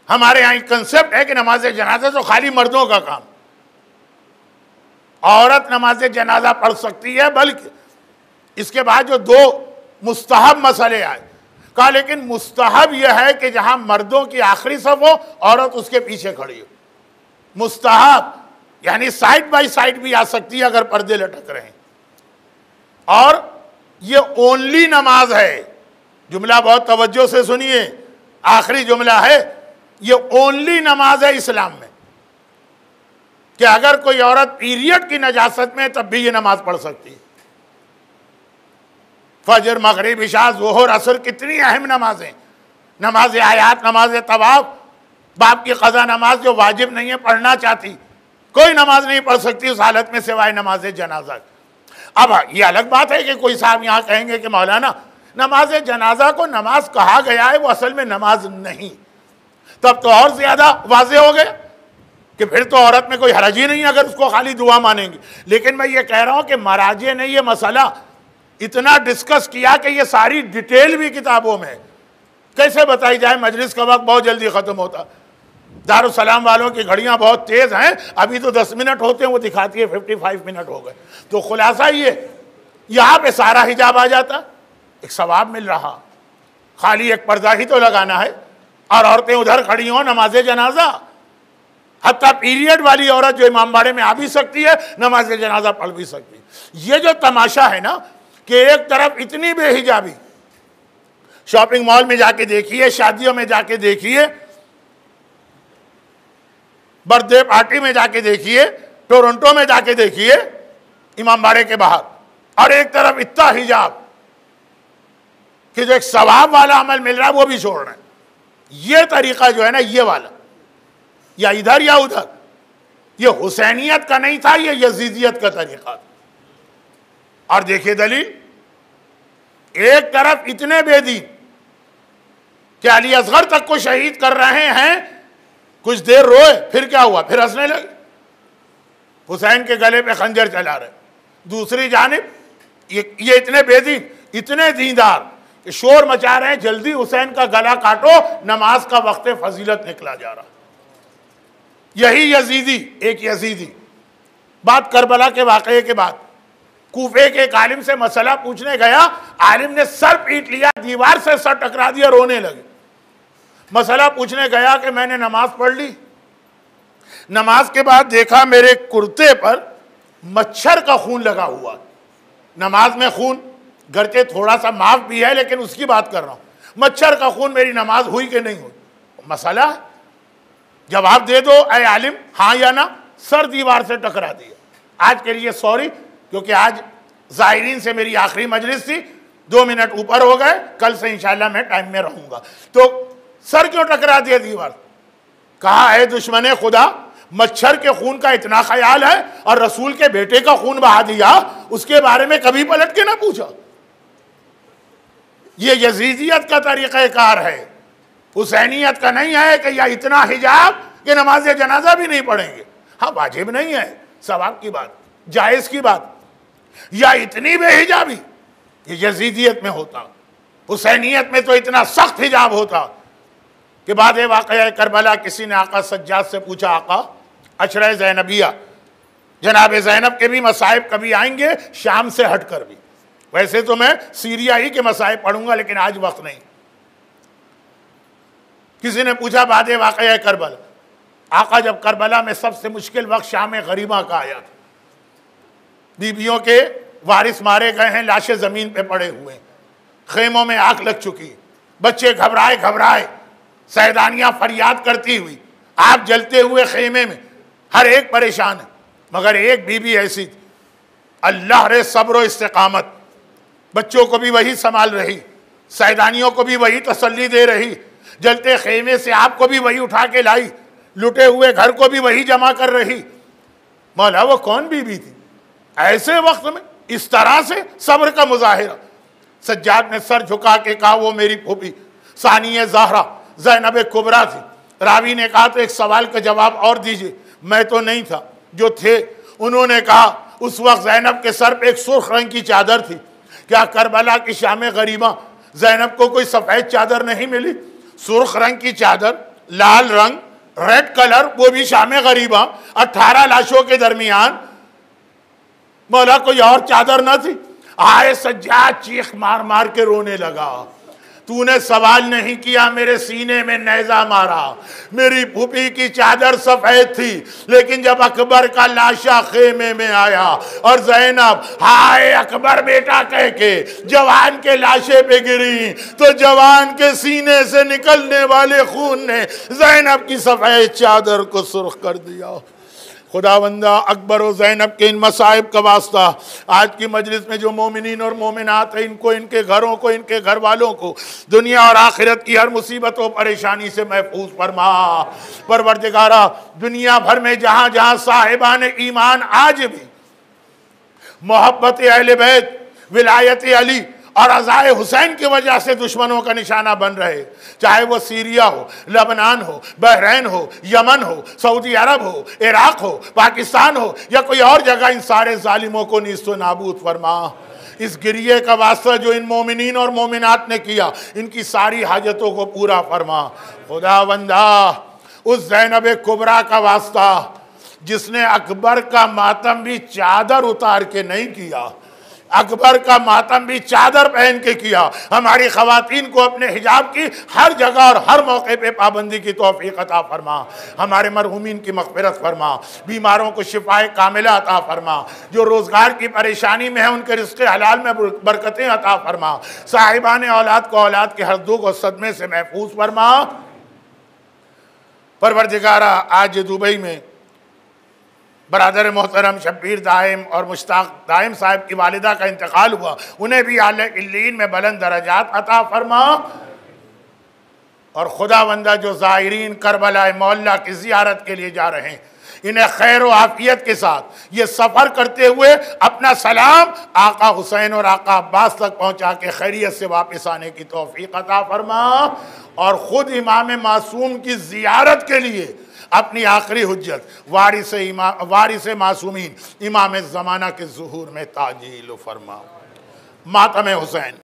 ہمارے یہاں ایک کنسپٹ ہے کہ نماز جنازہ تو خالی مردوں کا کام، عورت نماز جنازہ پڑھ سکتی ہے. بلکہ اس کے بعد جو دو مستحب مسئلے آئے، کہا لیکن مستحب یہ ہے کہ جہاں مردوں کی آخری صف ہو، عورت اس کے پیچھے کھڑی ہو. مستحب یعنی سائیڈ بائی سائیڈ بھی آ سکتی ہے اگر پردے لٹک رہے ہیں. اور یہ اونلی نماز ہے، جملہ بہت توجہ سے سنیے، آخری جملہ ہے، یہ اونلی نماز ہے اسلام میں، کہ اگر کوئی عورت پیریڈ کی نجاست میں تب بھی یہ نماز پڑھ سکتی ہے. فجر، مغرب، عشاء، ظہر، عصر کتنی اہم نمازیں، نماز آیات، نماز طواف، باپ کی قضا نماز جو واجب نہیں ہے پڑھنا چاہتی، کوئی نماز نہیں پڑھ سکتی اس حالت میں سوائے نماز جنازہ. اب یہ الگ بات ہے کہ کوئی صاحب یہاں کہیں گے کہ مولانا نماز جنازہ کو نماز کہا گیا ہے، وہ اصل میں نماز نہیں. تب تو اور زیادہ واضح ہو گیا کہ پھر تو عورت میں کوئی حرج ہی نہیں اگر اس کو خالی دعا مانیں گے. لیکن میں یہ کہہ رہا ہوں کہ مراجع نے یہ مسئلہ اتنا ڈسکس کیا کہ یہ ساری ڈیٹیل بھی کتابوں میں کیسے بتائی جائے. مجلس کا وقت بہت جلدی ختم ہوتا، دارالسلام والوں کی گھڑیاں بہت تیز ہیں، ابھی تو 10 منٹ ہوتے ہیں، وہ دکھاتی ہے 55 منٹ ہو گئے. تو خلاصہ یہ یہاں پہ سارا حجاب آ جاتا، ایک ثواب مل رہا، خالی ایک پردہ ہی تو لگانا ہے، اور عورتیں ادھر کھڑی ہوں نماز جنازہ. حتیٰ پیریڈ والی عورت جو امام باڑے میں آ بھی سکتی ہے، نماز جنازہ پڑھ بھی سکتی ہے. یہ جو تماشا ہے نا کہ ایک طرف اتنی بے حجابی، شاپنگ مال میں جا کے دیکھیے، شادیوں میں جا کے دیکھیے، برتھ ڈے پارٹی میں جا کے دیکھیے، ٹورنٹو میں جا کے دیکھیے امام باڑے کے باہر، اور ایک طرف اتنا حجاب کہ جو ایک ثواب والا عمل مل رہا ہے وہ بھی چھوڑ رہے ہیں. یہ طریقہ جو ہے نا یہ والا، یا ادھر یا ادھر، یہ حسینیت کا نہیں تھا، یہ یزیدیت کا طریقہ تھا. اور دیکھیے دلیل، ایک طرف اتنے بے دین کہ علی اصغر تک کو شہید کر رہے ہیں، کچھ دیر روئے، پھر کیا ہوا، پھر ہنسنے لگے، حسین کے گلے پہ خنجر چلا رہے. دوسری جانب یہ اتنے بے دین، اتنے دیندار کہ شور مچا رہے ہیں جلدی حسین کا گلا کاٹو، نماز کا وقت فضیلت نکلا جا رہا. یہی یزیدی، ایک یزیدی بات کربلا کے واقعے کے بعد کوفے کے ایک عالم سے مسئلہ پوچھنے گیا، عالم نے سر پیٹ لیا، دیوار سے سر ٹکرا دیا، رونے لگے. مسئلہ پوچھنے گیا کہ میں نے نماز پڑھ لی، نماز کے بعد دیکھا میرے کرتے پر مچھر کا خون لگا ہوا. نماز میں خون گرچہ تھوڑا سا معاف بھی ہے لیکن اس کی بات کر رہا ہوں، مچھر کا خون، میری نماز ہوئی کہ نہیں ہوئی؟ مسئلہ جواب دے دو اے عالم، ہاں یا نہ. سر دیوار سے ٹکرا دیا. آج کے لیے سوری، کیونکہ آج زائرین سے میری آخری مجلس تھی، 2 منٹ اوپر ہو گئے، کل سے انشاءاللہ میں ٹائم میں رہوں گا. تو سر کیوں ٹکرا دیا دیوار؟ کہا اے دشمن خدا، مچھر کے خون کا اتنا خیال ہے اور رسول کے بیٹے کا خون بہا دیا، اس کے بارے میں کبھی پلٹ کے نہ پوچھا. یہ یزیدیت کا طریقہ کار ہے، حسینیت کا نہیں ہے کہ یا اتنا حجاب کہ نماز جنازہ بھی نہیں پڑھیں گے. ہاں واجب نہیں ہے، ثواب کی بات، جائز کی بات. یا اتنی بے حجابی، یہ یزیدیت میں ہوتا. حسینیت میں تو اتنا سخت حجاب ہوتا کہ بعد واقعہ کربلا کسی نے آقا سجاد سے پوچھا، آقا عشرہ زینبیہ، جناب زینب کے بھی مصائب کبھی آئیں گے شام سے ہٹ کر بھی؟ ویسے تو میں سیریا ہی کے مصائب پڑھوں گا لیکن آج وقت نہیں. کسی نے پوچھا بعد واقعہ کربلا، آقا جب کربلا میں سب سے مشکل وقت شام غریبہ کا آیا تھا، بیویوں کے وارث مارے گئے ہیں، لاشیں زمین پہ پڑے ہوئے، خیموں میں آگ لگ چکی، بچے گھبرائے، سیدانیاں فریاد کرتی ہوئی، آگ جلتے ہوئے خیمے میں، ہر ایک پریشان ہے، مگر ایک بیوی ایسی تھی، اللہ رے صبر و استقامت، بچوں کو بھی وہی سنبھال رہی، سیدانیوں کو بھی وہی تسلی دے رہی، جلتے خیمے سے آپ کو بھی وہی اٹھا کے لائی، لٹے ہوئے گھر کو بھی وہی جمع کر رہی. مولا وہ کون بیوی تھی ایسے وقت میں اس طرح سے صبر کا مظاہرہ؟ سجاد نے سر جھکا کے کہا وہ میری پھوپھی ثانیہ زہرا زینب کبریٰ تھی. راوی نے کہا تو ایک سوال کا جواب اور دیجئے. میں تو نہیں تھا، جو تھے انہوں نے کہا اس وقت زینب کے سر پہ ایک سرخ رنگ کی چادر تھی. کیا کربلا کی شام غریبہ زینب کو کوئی سفید چادر نہیں ملی؟ سرخ رنگ کی چادر، لال رنگ، ریڈ کلر، وہ بھی شام غریبہ، 18 لاشوں کے درمیان. مولا کوئی اور چادر نہ تھی؟ آئے سجاد چیخ مار مار کے رونے لگا. تو نے سوال نہیں کیا، میرے سینے میں نیزہ مارا. میری پھوپھی کی چادر سفید تھی، لیکن جب اکبر کا لاشا خیمے میں آیا اور زینب ہائے اکبر بیٹا کہہ کے جوان کے لاشے پہ گری، تو جوان کے سینے سے نکلنے والے خون نے زینب کی سفید چادر کو سرخ کر دیا. خداوندہ اکبر و زینب کے ان مصائب کا واسطہ آج کی مجلس میں جو مومنین اور مومنات ہیں، ان کو، ان کے گھروں کو، ان کے گھر والوں کو دنیا اور آخرت کی ہر مصیبت و پریشانی سے محفوظ فرما. پروردگارہ، دنیا بھر میں جہاں جہاں صاحبان ایمان آج بھی محبت اہل بیت، ولایت علی اور عزائے حسین کی وجہ سے دشمنوں کا نشانہ بن رہے، چاہے وہ سیریا ہو، لبنان ہو، بحرین ہو، یمن ہو، سعودی عرب ہو، عراق ہو، پاکستان ہو یا کوئی اور جگہ، ان سارے ظالموں کو نیست و نابود فرما. اس گریے کا واسطہ جو ان مومنین اور مومنات نے کیا، ان کی ساری حاجتوں کو پورا فرما. خداوندہ، اس زینب کبریٰ کا واسطہ جس نے اکبر کا ماتم بھی چادر اتار کے نہیں کیا، اکبر کا ماتم بھی چادر پہن کے کیا، ہماری خواتین کو اپنے حجاب کی ہر جگہ اور ہر موقع پہ پابندی کی توفیق عطا فرما. ہمارے مرحومین کی مغفرت فرما، بیماروں کو شفائے کاملہ عطا فرما، جو روزگار کی پریشانی میں ہیں ان کے رزق حلال میں برکتیں عطا فرما، صاحبان اولاد کو اولاد کے ہر دکھ و صدمے سے محفوظ فرما. پروردگارہ، آج دبئی میں برادر محترم شبیر دائم اور مشتاق دائم صاحب کی والدہ کا انتقال ہوا، انہیں بھی اعلی علیین میں بلند درجات عطا فرما. اور خداوندہ، جو زائرین کربلا معلیٰ کی زیارت کے لیے جا رہے ہیں، انہیں خیر و عافیت کے ساتھ یہ سفر کرتے ہوئے اپنا سلام آقا حسین اور آقا عباس تک پہنچا کے خیریت سے واپس آنے کی توفیق عطا فرما. اور خود امام معصوم کی زیارت کے لیے اپنی آخری حجت وارث معصومین امام زمانہ کے ظہور میں تعجیل فرما. ماتم حسین.